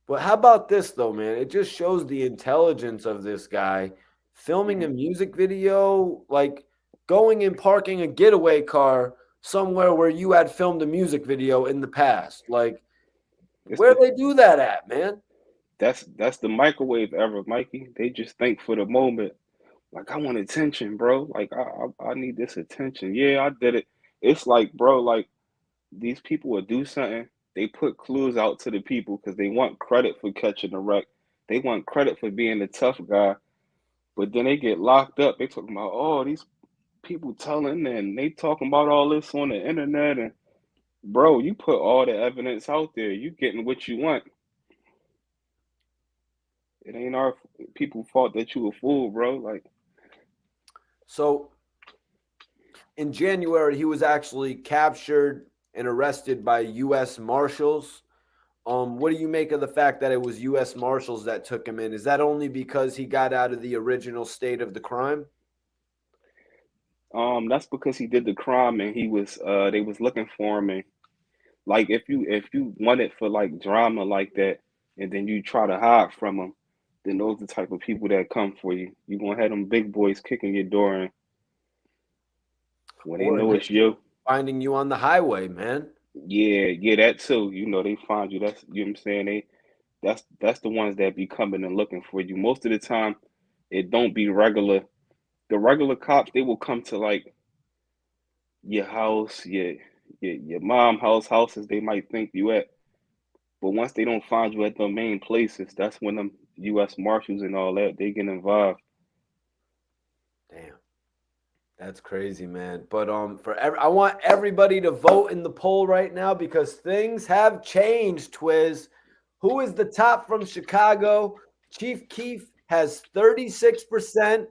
But how about this though, man? It just shows the intelligence of this guy filming a Hmm. music video, like going and parking a getaway car somewhere where you had filmed a music video in the past. Like, It's where the they do that at, man? that's the microwave era, Mikey. They just think for the moment. Like I want attention, bro. Like I need this attention. Yeah, I did it. It's like, bro, like these people will do something. They put clues out to the people because they want credit for catching the wreck. They want credit for being the tough guy. But then they get locked up. They talking about, oh, these people telling and they talking about all this on the internet. And bro, you put all the evidence out there. You getting what you want. It ain't our people fault that you a fool, bro. Like, So in January, he was actually captured and arrested by U.S. Marshals. What do you make of the fact that it was U.S. Marshals that took him in? Is that only because he got out of the original state of the crime? that's because he did the crime and he was they was looking for him. And like if you want it for like drama like that, and then you try to hide from them, then those are the type of people that come for you. You gonna have them big boys kicking your door in when they Or know it's initially you. finding you on the highway, man? Yeah, yeah, that too. They find you. That's you know what I'm saying. That's the ones that be coming and looking for you. Most of the time, it don't be regular. The regular cops they will come to like your house, your mom houses they might think you at. But once they don't find you at the main places, that's when them U.S. Marshals and all that they get involved. Damn. That's crazy, man. But I want everybody to vote in the poll right now because things have changed, Twiz. Who is the top from Chicago? Chief Keef has 36%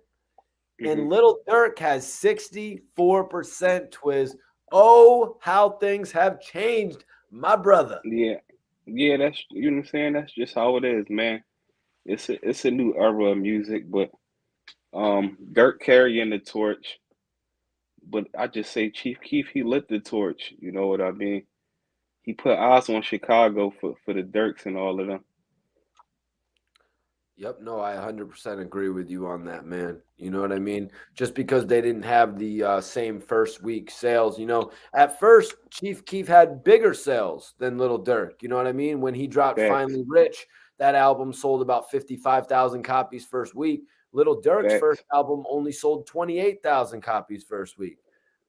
Hmm. and Little Durk has 64%, Twiz. Oh, how things have changed, my brother. Yeah, yeah, that's you know what I'm saying. That's just how it is, man. It's a new era of music, but Dirk carrying the torch. But I just say Chief Keef, he lit the torch. You know what I mean? He put eyes on Chicago for the Dirks and all of them. Yep, no, I 100% agree with you on that, man. You know what I mean? Just because they didn't have the same first week sales, at first Chief Keef had bigger sales than Little Durk. You know what I mean? When he dropped Facts, Finally Rich, that album sold about 55,000 copies first week. Little Durk's first facts, album only sold 28,000 copies first week.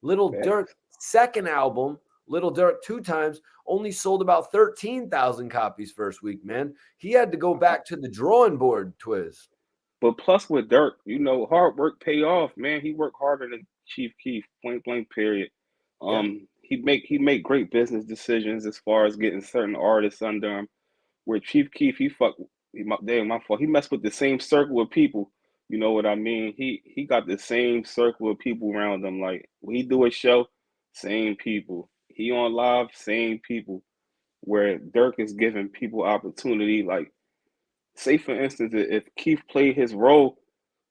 Little Durk's facts. second album, Little Durk Two Times, only sold about 13,000 copies first week, man. He had to go back to the drawing board, Twiz. But plus with Dirk, hard work pay off, man. He worked harder than Chief Keef, point blank period. Yeah. He make great business decisions as far as getting certain artists under him. Where Chief Keef, damn, my fault. He messed with the same circle of people. You know what I mean? He got the same circle of people around him. Like when he do a show, same people. He on live, same people. Where Dirk is giving people opportunity. Like, say for instance, if Keith played his role,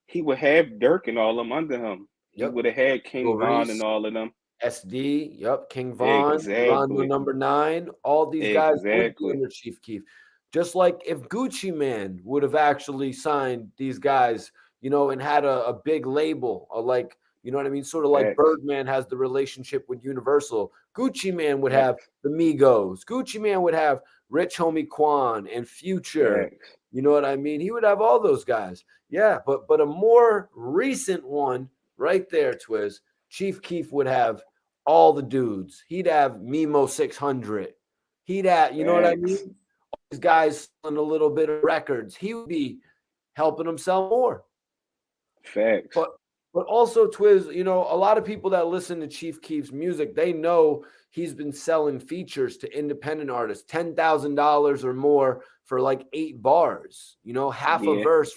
he would have Dirk and all of them under him. He Yep. would have had King Von and Maurice, all of them. SD, yep, King Von, Rondo Exactly. #9, all these guys would be Exactly. under Chief Keef. Just like if Gucci Man would have actually signed these guys, and had a big label, or like, you know what I mean? Sort of like Facts. Birdman has the relationship with Universal. Gucci Man would have Facts. the Migos. Gucci Man would have Rich Homie Quan and Future. Facts. You know what I mean? He would have all those guys. Yeah, but a more recent one right there, Twiz. Chief Keef would have all the dudes. He'd have Mimo 600. He'd have, you know what I Facts. mean? These guys selling a little bit of records. He would be helping them sell more. Facts. But but also Twiz, a lot of people that listen to Chief Keef's music, they know he's been selling features to independent artists, $10,000 or more for like 8 bars. Half a Yeah. verse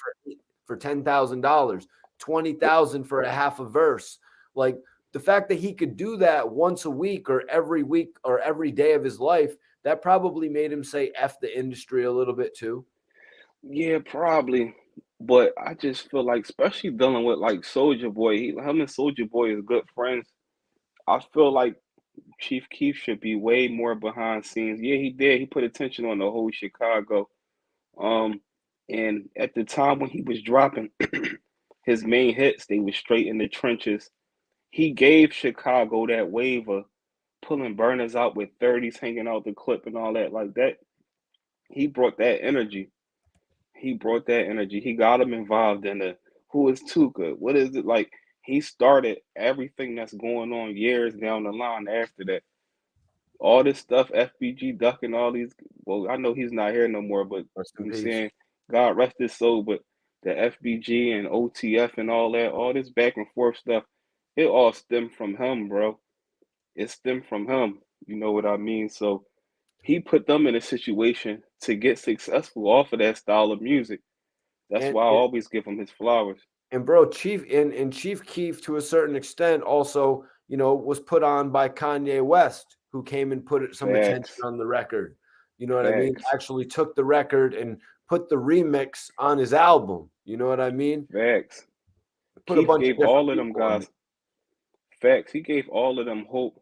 for $10,000, 20,000 for a half a verse. Like the fact that he could do that once a week or every day of his life, that probably made him say F the industry a little bit too. Yeah, probably. But I just feel like, especially dealing with like Soldier Boy, him and Soldier Boy is good friends. I feel like Chief Keef should be way more behind scenes. Yeah, he did. He put attention on the whole Chicago. Um, and at the time when he was dropping his main hits, they were straight in the trenches. He gave Chicago that wave of pulling burners out with 30s hanging out the clip and all that like that. He brought that energy. He brought that energy. He got him involved in the who is Tuka? What is it like? He started everything that's going on years down the line after that. All this stuff, FBG ducking all these. Well, I know he's not here no more, but Rest in I'm peace. saying God rest his soul. But the FBG and OTF and all that, all this back and forth stuff, it all stemmed from him, bro. It stemmed from him. You know what I mean? So he put them in a situation to get successful off of that style of music. That's And why I and always give him his flowers. And bro, Chief Keef to a certain extent also, was put on by Kanye West, who came and put some attention Facts. on the record. You know what I mean? Facts. Actually took the record and put the remix on his album. You know what I mean? Facts. Put a Keith bunch of gave different all of them people on it. guys facts. He gave all of them hope.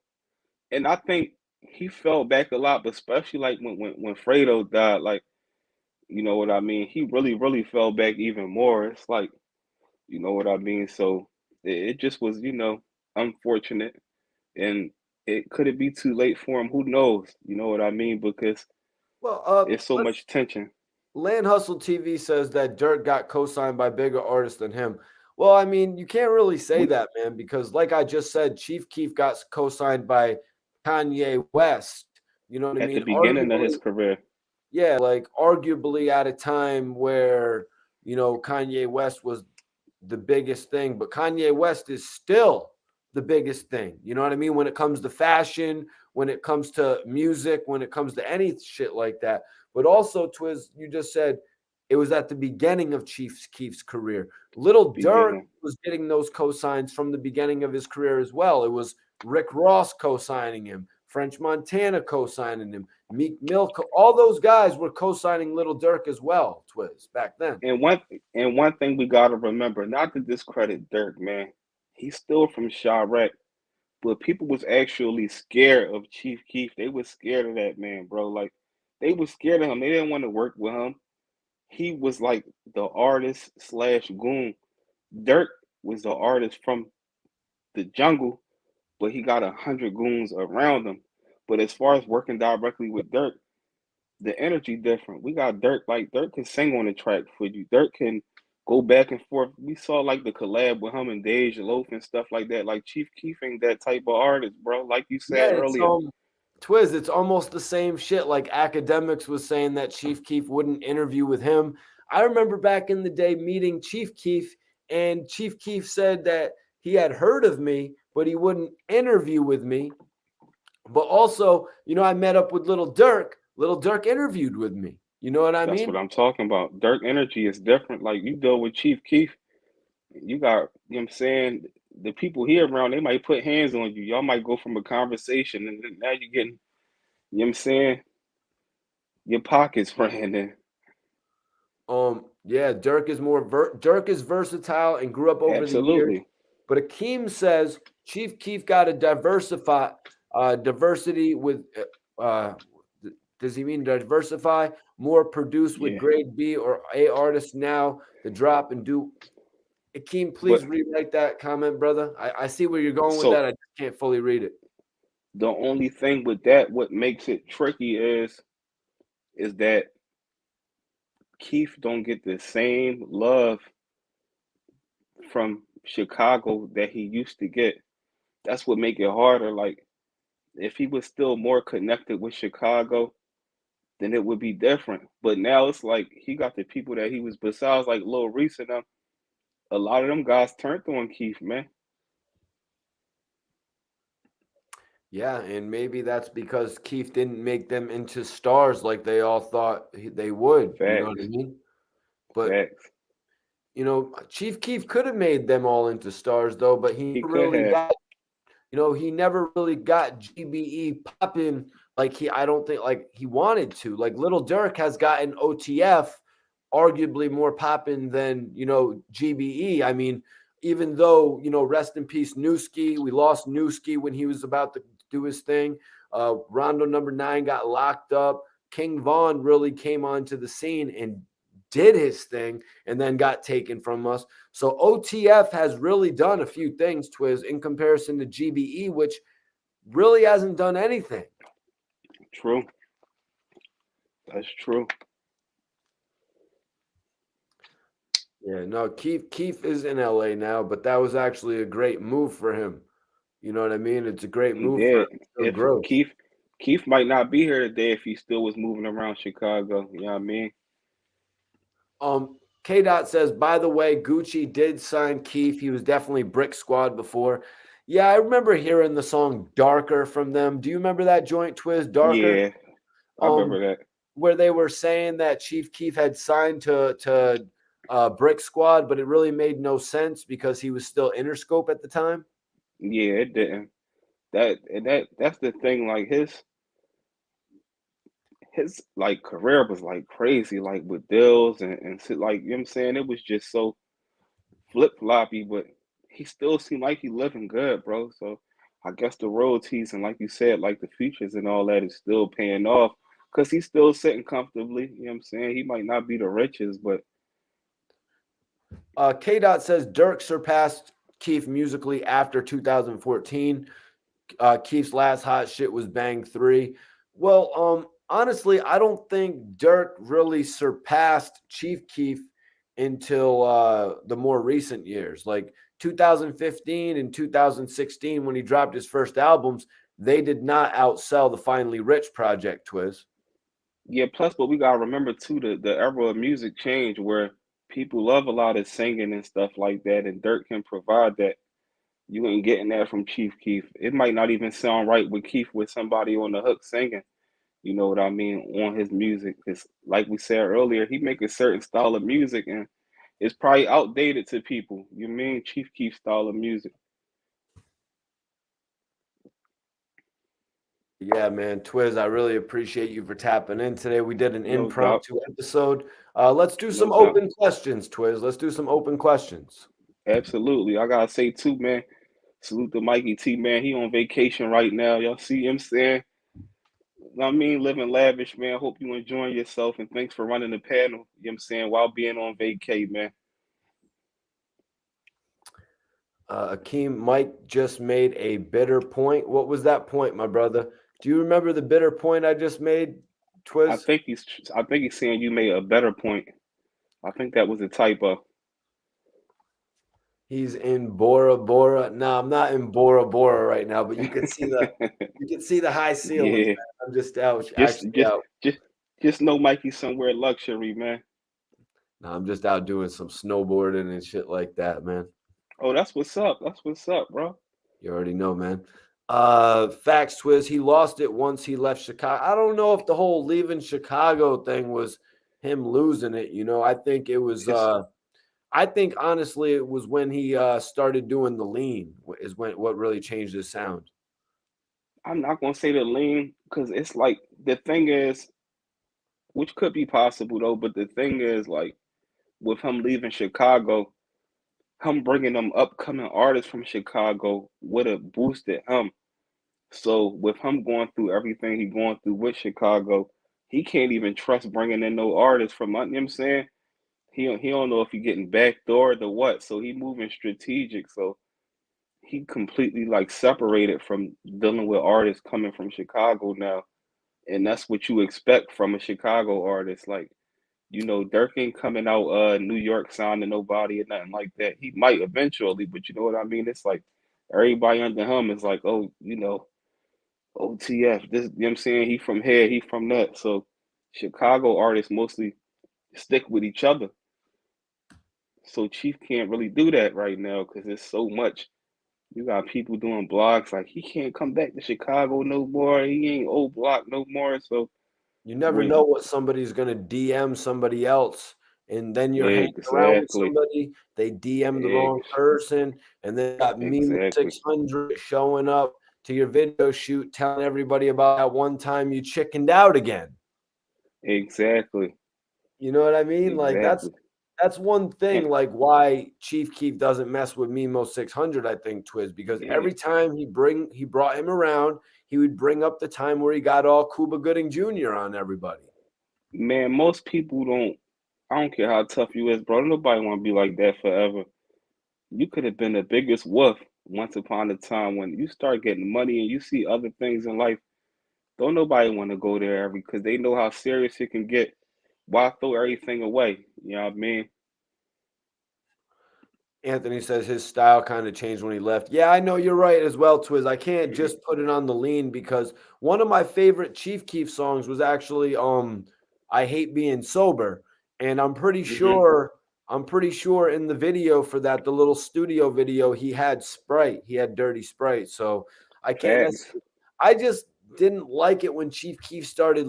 And I think he fell back a lot, but especially like when Fredo died, like, you know what I mean? He really, really fell back even more. It's like, you know what I mean? So it just was, unfortunate. And could it be too late for him? Who knows? You know what I mean? Because Well, it's so much tension. Land Hustle TV says that Dirk got co-signed by bigger artists than him. Well, I mean, you can't really say We that, man, because like I just said, Chief Keef got co-signed by Kanye West. You know what I at the mean? beginning of his career. Yeah, like arguably at a time where, Kanye West was the biggest thing, but Kanye West is still the biggest thing. You know what I mean? When it comes to fashion, when it comes to music, when it comes to any shit like that. But also, Twiz, you just said it was at the beginning of Chief Keef's career. Little Durk Beginning. was getting those cosigns from the beginning of his career as well. It was Rick Ross co-signing him, French Montana co-signing him, Meek Mill, all those guys were co-signing Little Durk as well, Twiz, back then. And one thing we gotta remember, not to discredit Dirk, man. He's still from Chirac, but people was actually scared of Chief Keef. They was scared of that man, bro. Like they was scared of him. They didn't want to work with him. he was like the artist slash goon. Dirk was the artist from the jungle, but he got 100 goons around him. But as far as working directly with Dirk, the energy different. We got Dirk, like Dirk can sing on the track for you. Dirk can go back and forth. We saw like the collab with him and Deja Loaf and stuff like that. Like Chief Keef ain't that type of artist, bro. Like you Yeah, said it's earlier. Twiz, it's almost the same shit. Like Academics was saying that Chief Keef wouldn't interview with him. I remember back in the day meeting Chief Keef, and Chief Keef said that he had heard of me, but he wouldn't interview with me. But also, I met up with Little Durk. Little Durk interviewed with me. You know what I That's mean? what I'm talking about. Dirk energy is different. Like you deal with Chief Keef, you got, you know what I'm saying, the people here around, they might put hands on you. Y'all might go from a conversation and then now you're getting, you know what I'm saying, your pockets ran in. Yeah, Dirk is versatile and grew up over the years. Absolutely. But Akeem says Chief Keef got to diversity with. Uh, does he mean diversify more? Produce with Yeah. grade B or A artists now. The drop and do. Akeem, But please rewrite that comment, brother. I see where you're going with so that. I just can't fully read it. the only thing with that, what makes it tricky is that Keith don't get the same love from Chicago that he used to get. That's what make it harder. Like if he was still more connected with Chicago, then it would be different. But now it's like he got the people that he was besides like Lil Reese and them. A lot of them guys turned on Keith, man. Yeah, and maybe that's because Keith didn't make them into stars like they all thought they would. You know what I Facts, mean? But facts. Chief Keef could have made them all into stars though, but He could have. he never really got GBE popping like I don't think like he wanted to. Like Little Durk has gotten OTF arguably more popping than, GBE. I mean, even though, rest in peace, Newski, we lost Newski when he was about to do his thing. Rondonumbanine got locked up. King Von really came onto the scene and did his thing and then got taken from us. So OTF has really done a few things, Twiz, in comparison to GBE, which really hasn't done anything. True. That's true. Yeah, no, Keith is in LA now, but that was actually a great move for him. You know what I mean? It's a great He move for him did. to show If growth. Keith might not be here today if he still was moving around Chicago. You know what I mean? K Dot says, by the way, Gucci did sign Keith. He was definitely Brick Squad before. Yeah, I remember hearing the song Darker from them. Do you remember that joint, Twiz, Darker? Yeah, I Um, remember that. where they were saying that Chief Keef had signed to Brick Squad, but it really made no sense because he was still Interscope at the time. Yeah, it didn't. That's the thing. Like his like career was like crazy, like with deals and shit, like you know what I'm saying. It was just so flip floppy, but he still seemed like he living good, bro. So I guess the royalties and like you said, like the features and all that is still paying off because he's still sitting comfortably. You know what I'm saying? He might not be the richest, but K Dot says Dirk surpassed Keith musically after 2014. Keith's last hot shit was Bang 3. Well, honestly, I don't think Dirk really surpassed Chief Keef until the more recent years. Like 2015 and 2016, when he dropped his first albums, they did not outsell the Finally Rich project, Twiz. yeah. Plus, but we gotta remember too the era of music change where people love a lot of singing and stuff like that, and Dirk can provide that. You ain't getting that from Chief Keef. It might not even sound right with Keef with somebody on the hook singing. You know what I mean, on his music. Because like we said earlier, he make a certain style of music and it's probably outdated to people. You mean Chief Keef style of music. Yeah, man. Twiz, I really appreciate you for tapping in today. We did an No doubt. impromptu episode. Let's do No some doubt. open questions, Twiz. Let's do some open questions. Absolutely. I gotta say too, man. Salute to Mikey T, man. He on vacation right now. Y'all see him saying? I mean, living lavish, man. Hope you enjoying yourself, and thanks for running the panel. You know what I'm saying, while being on vacay, man. Akeem, Mike just made a bitter point. What was that point, my brother? Do you remember the bitter point I just made, I Twiz? think he's I think he's saying you made a better point. I think that was a typo. He's in Bora Bora. No, I'm not in Bora Bora right now, but you can see the high ceilings, Yeah, man. I'm just out, just actually just out. just just know Mikey's somewhere luxury, man. No, I'm just out doing some snowboarding and shit like that, man. Oh, that's what's up. That's what's up, bro. You already know, man. Facts, Twiz. He lost it once he left Chicago. I don't know if the whole leaving Chicago thing was him losing it. I think it was. Just I think honestly, it was when he started doing the lean is when what really changed his sound. I'm not gonna say the lean because it's like the thing is, which could be possible though, but the thing is like with him leaving Chicago, him bringing them upcoming artists from Chicago would have boosted him. So with him going through everything he going through with Chicago, he can't even trust bringing in no artists from. You know what I'm saying, he don't know if he getting backdoored or what. So he moving strategic. So he completely like separated from dealing with artists coming from Chicago now, and that's what you expect from a Chicago artist. Like, Dirk ain't coming out New York signing nobody or nothing like that. He might eventually, but you know what I mean? It's like everybody under him is like, oh, OTF. This, you know what I'm saying? He from here, he from that. So Chicago artists mostly stick with each other. So Chief can't really do that right now because there's so much. You got people doing blogs like he can't come back to Chicago no more. He ain't old block no more. So You never know when what somebody's going to DM somebody else. And then you're hanging around with exactly, somebody, they DM the wrong ex- person, and then you got Meme exactly, 600 showing up to your video shoot telling everybody about that one time you chickened out again. exactly, You know what I mean? Like exactly. that's one And, thing like why Chief Keef doesn't mess with Memo 600, I think, Twiz, because and every time he brought him around, he would bring up the time where he got all Cuba Gooding Jr. on everybody. man, most people don't. I don't care how tough you is, bro. Nobody want to be like that forever. You could have been the biggest wolf once upon a time. When you start getting money and you see other things in life, don't nobody want to go there every because they know how serious it can get. Why throw everything away? You know what I mean? Anthony says his style kind of changed when he left. Yeah, I know you're right as well, Twiz. I can't Mhm, just put it on the lean because one of my favorite Chief Keef songs was actually I Hate Being Sober. And mhm. I'm pretty sure in the video for that, the little studio video, he had Sprite. He had dirty Sprite. So I can't Facts. necessarily I just didn't like it when Chief Keef started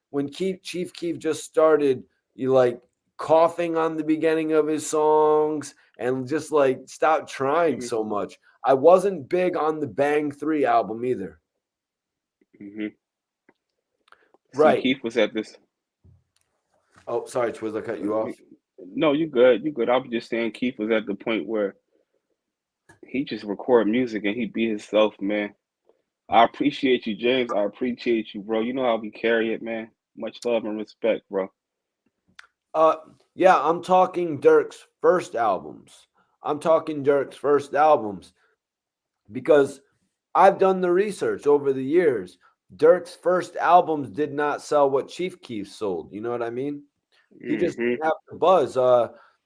when Chief Keef just started you like coughing on the beginning of his songs and just like stop trying Mhm, so much. I wasn't big on the Bang 3 album either. mhm. See, Right. Keith was at this. Oh, sorry, Twiz, I cut you off. No, you good. You good. I was just saying Keith was at the point where he just record music and he be himself, man. I appreciate you, James. I appreciate you, bro. You know how we carry it, man. Much love and respect, bro. Uh yeah, I'm talking Dirk's first albums. I'm talking Dirk's first albums because I've done the research over the years. Dirk's first albums did not sell what Chief Keef sold. You know what I mean? He just Hmm. didn't have the buzz.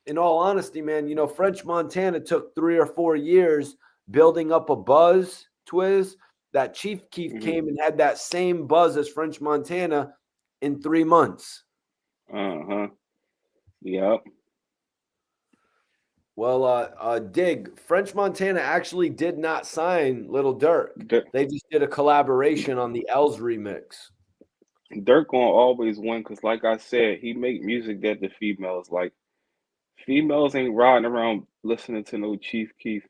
In all honesty, man, French Montana took 3 or 4 years building up a buzz, Twiz. That Chief Keef Hmm. came and had that same buzz as French Montana in 3 months. Uh-huh. Yep. Well, Dig, French Montana actually did not sign Little Durk. Dirk, They just did a collaboration on the Els remix. Dirk gonna always win because, like I said, he make music that the females like. Females ain't riding around listening to no Chief Keef.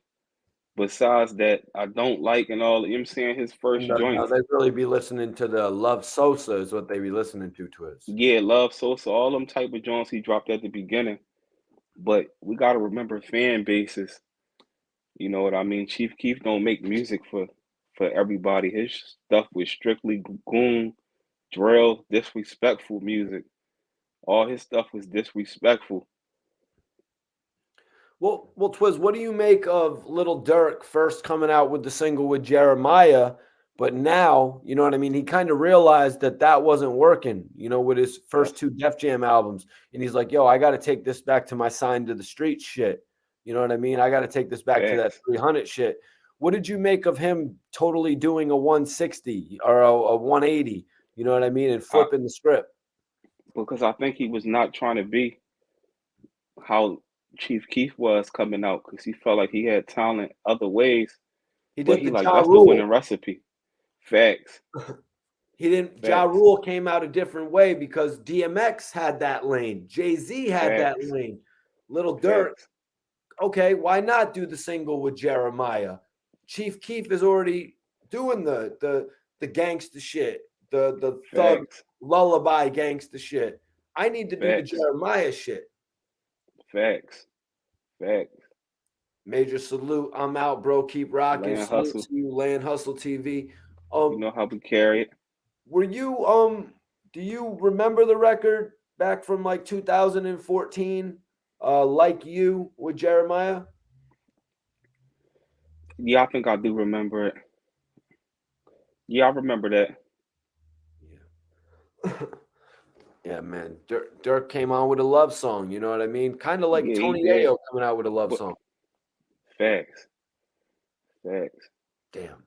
Besides that, I don't like and all. You know what I'm saying, his first No, no, joints. they really be listening to the Love Sosa is what they be listening to, Twiz. Yeah, Love Sosa, all them type of joints he dropped at the beginning. But we gotta remember fan bases. You know what I mean? Chief Keef don't make music for everybody. His stuff was strictly goon. drill, disrespectful music. All his stuff was disrespectful. Well, Twiz, what do you make of Little Durk first coming out with the single with Jeremiah, but now, you know what I mean? He kind of realized that that wasn't working, with his first That's two Def Jam albums, and he's like, "Yo, I got to take this back to my sign to the street shit." You know what I mean? I got to take this back to that facts. 300 shit. What did you make of him totally doing a 160 or a 180? You know what I mean? And I, flipping the script. because I think he was not trying to be how Chief Keef was coming out because he felt like he had talent other ways, He but did he the like Ja that's the winning Rule. recipe. Facts, He didn't. Ja facts, Rule came out a different way because DMX had that lane. Jay-Z had that facts, lane. Little Durk, facts, okay, why not do the single with Jeremiah? Chief Keef is already doing the gangster shit, the thug facts, lullaby gangster shit. I need to do the facts, Jeremiah shit. facts, facts. Major salute. I'm out, bro. Keep rocking. Land Salute hustle. to you, Land Hustle TV. You Um, know how we carry it. Were you do you remember the record back from like 2014? Like You with Jeremiah? Yeah, I think I do remember it. Yeah, I remember that. Yeah. Yeah, man. Dirk came on with a love song, you know what I mean? Kind of like Yeah, he Tony did. Ayo coming out with a love But song. facts, facts. Damn.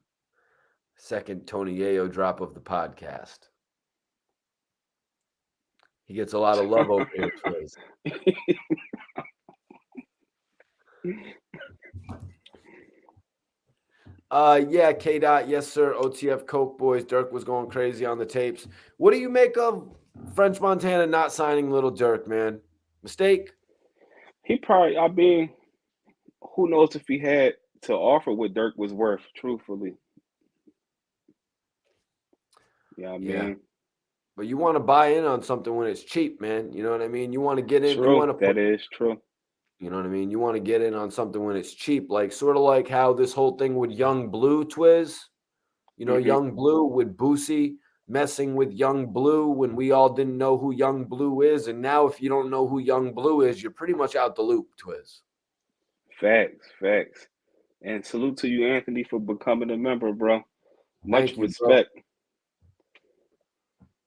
Second Tony Ayo drop of the podcast. He gets a lot of love over here, Twiz. Yeah, K Dot, yes, sir. OTF Coke Boys. Dirk was going crazy on the tapes. What do you make of French Montana not signing Little Dirk, man? Mistake? He probably, I mean, who knows if he had to offer what Dirk was worth, truthfully. Yeah, I Yeah. mean, But you want to buy in on something when it's cheap, man. You know what I mean? You want to get in, you want true. to put, That is true. you know what I mean? You want to get in on something when it's cheap, like sort of like how this whole thing with Young Blue Twiz, Hmm. Young Blue with Boosie messing with Young Blue when we all didn't know who Young Blue is. And now, if you don't know who Young Blue is, you're pretty much out the loop, Twiz. Facts, facts. And salute to you, Anthony, for becoming a member, bro. Much Thank you, bro. respect.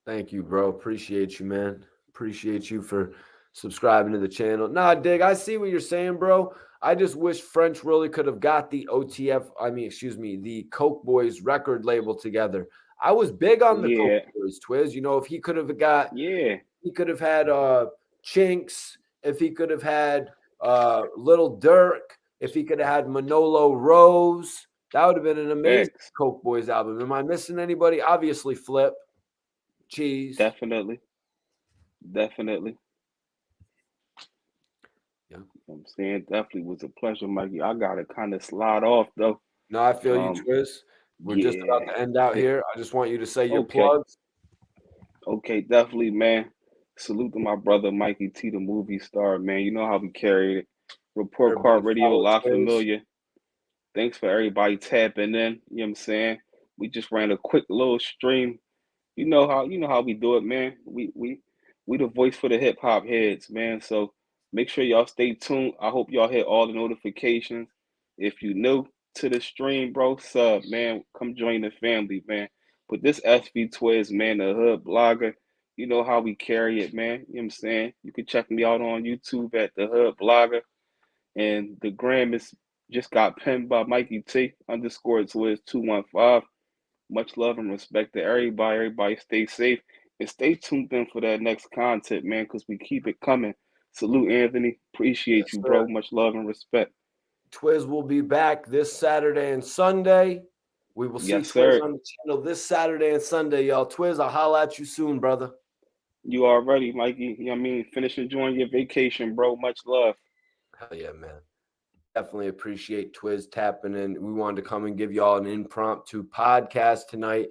Thank you, bro. Appreciate you, man. Appreciate you for subscribing to the channel. Nah, Dig, I see what you're saying, bro. I just wish French really could have got the the Coke Boys record label together. I was big on the Coke Yeah, Boys, Twiz. If he could have got, yeah. he could have had Chinks, if he could have had Little Dirk, if he could have had Manolo Rose, that would have been an amazing Facts. Coke Boys album. Am I missing anybody? Obviously, Flip. Cheese. Definitely. Definitely. Yeah. I'm saying definitely was a pleasure, Mikey. I gotta kind of slide off though. No, I feel you, Um, Twiz. We're just about yeah. to end out Hey, here. I just want you to say your okay. plugs. Okay, definitely, man. Salute to my brother Mikey T, the movie star, man. You know how we carry it. Report Everybody Card Radio, follow La Twiz. Familia. Thanks for everybody tapping in. You know what I'm saying? We just ran a quick little stream. You know how we do it, man. We the voice for the hip hop heads, man. So make sure y'all stay tuned. I hope y'all hit all the notifications. If you new to the stream, bro, sub, man. Come join the family, man. But this SV Twiz, man, the hood blogger. You know how we carry it, man. You know what I'm saying? You can check me out on YouTube at the hood blogger. And the gram is just got pinned by Mikey T underscore Twiz 215. Much love and respect to everybody. Everybody stay safe and stay tuned in for that next content, man, because we keep it coming. Salute, Anthony. Appreciate Yes, you, bro. sir. Much love and respect. Twiz will be back this Saturday and Sunday. We will see Yes, Twiz sir. on the channel this Saturday and Sunday, y'all. Twiz, I'll holla at you soon, brother. You already, Mikey. You know what I mean? Finish enjoying your vacation, bro. Much love. Hell yeah, man. Definitely appreciate Twiz tapping in. We wanted to come and give y'all an impromptu podcast tonight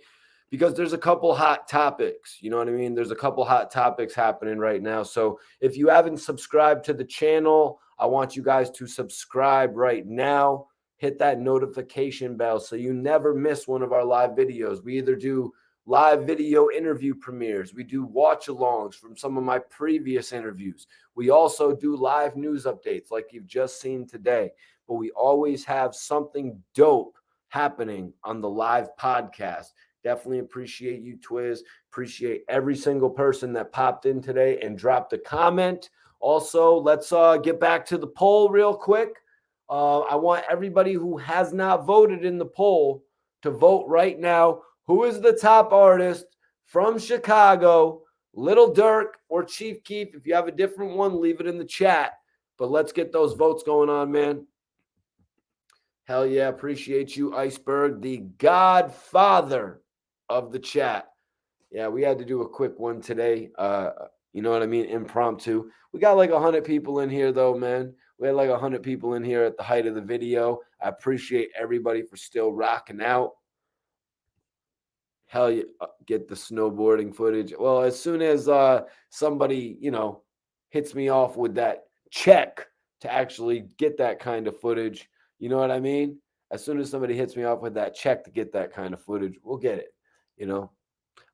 because there's a couple hot topics. You know what I mean? There's a couple hot topics happening right now. So if you haven't subscribed to the channel, I want you guys to subscribe right now. Hit that notification bell so you never miss one of our live videos. We either do live video interview premieres. We do watch-alongs from some of my previous interviews. We also do live news updates like you've just seen today. But we always have something dope happening on the live podcast. Definitely appreciate you, Twiz. Appreciate every single person that popped in today and dropped a comment. Also, let's get back to the poll real quick. I want everybody who has not voted in the poll to vote right now. Who is the top artist from Chicago, Lil Durk or Chief Keef? If you have a different one, leave it in the chat. But let's get those votes going on, man. Hell yeah, appreciate you, Iceberg, the godfather of the chat. Yeah, we had to do a quick one today. You know what I mean? Impromptu. We got like 100 people in here, though, man. We had like 100 people in here at the height of the video. I appreciate everybody for still rocking out. Hell yeah, get the snowboarding footage. Well, as soon as somebody, hits me off with that check to actually get that kind of footage, you know what I mean? As soon as somebody hits me off with that check to get that kind of footage, we'll get it.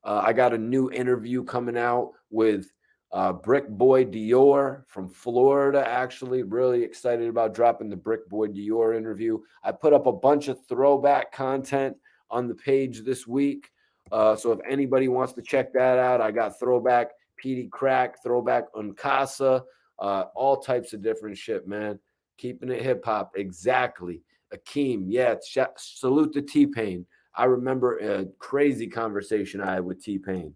I got a new interview coming out with Brick Boy Dior from Florida, actually. Really excited about dropping the Brick Boy Dior interview. I put up a bunch of throwback content on the page this week. So if anybody wants to check that out, I got throwback PD Crack, throwback Uncasa, all types of different shit, man. Keeping it hip hop. Exactly. Akeem, yeah. Salute to T-Pain. I remember a crazy conversation I had with T-Pain.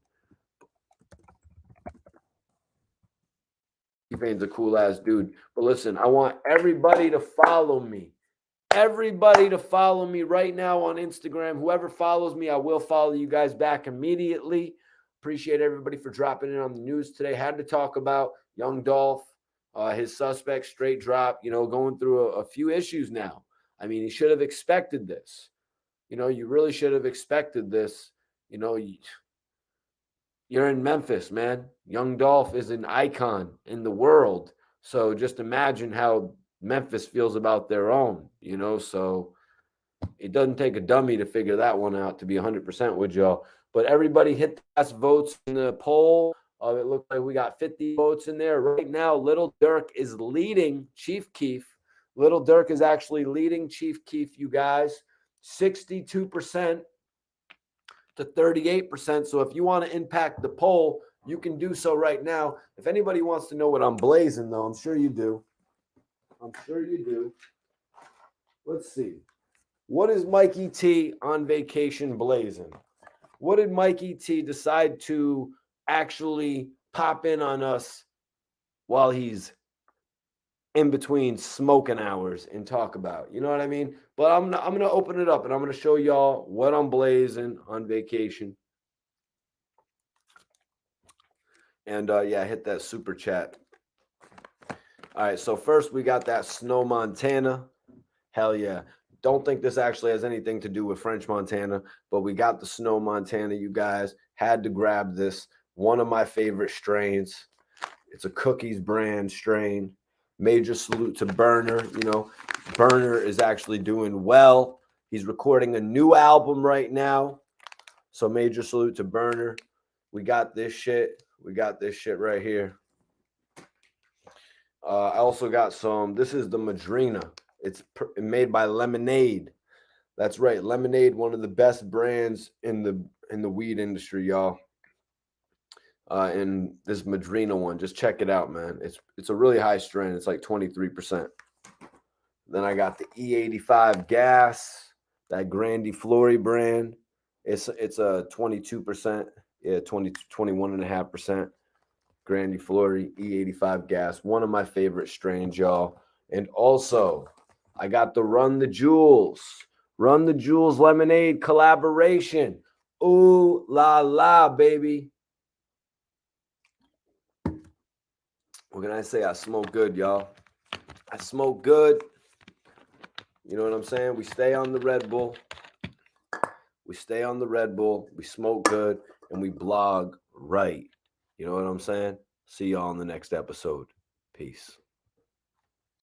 T-Pain's a cool ass dude. But listen, I want everybody to follow me. Everybody to follow me right now on Instagram. Whoever follows me, I will follow you guys back immediately. Appreciate everybody for dropping in on the news today. Had to talk about young Dolph, his suspect straight drop, going through a few issues now. I mean, he should have expected this. You really should have expected this. You're in Memphis, man. Young Dolph is an icon in the world. So just imagine how Memphis feels about their own, so it doesn't take a dummy to figure that one out, to be 100% with y'all. But everybody hit the last votes in the poll. It looks like we got 50 votes in there. Right now, Lil Durk is leading Chief Keef. Lil Durk is actually leading Chief Keef, you guys, 62% to 38%. So if you want to impact the poll, you can do so right now. If anybody wants to know what I'm blazing, though, I'm sure you do. Let's see. What is Mikey T on vacation blazing? What did Mikey T decide to actually pop in on us while he's in between smoking hours and talk about? You know what I mean? But I'm gonna open it up and I'm gonna show y'all what I'm blazing on vacation. And hit that super chat. All right, so first we got that Snow Montana. Hell yeah. Don't think this actually has anything to do with French Montana, but we got the Snow Montana, you guys. Had to grab this. One of my favorite strains. It's a Cookies brand strain. Major salute to Burner. Burner is actually doing well. He's recording a new album right now. So major salute to Burner. We got this shit. Right here. I also got some. This is the Madrina. It's made by Lemonade. That's right, Lemonade, one of the best brands in the weed industry, y'all. And this Madrina one, just check it out, man. It's a really high strain. It's like 23%. Then I got the E85 Gas, that Grandi Flori brand. It's a 22%, 21.5%. Grandi Flori E85 Gas, one of my favorite strains, y'all. And also, I got the Run the Jewels Lemonade collaboration. Ooh la la, baby. What can I say? I smoke good, y'all. I smoke good. You know what I'm saying? We stay on the Red Bull. We smoke good, and we blog right. You know what I'm saying? See y'all in the next episode. Peace.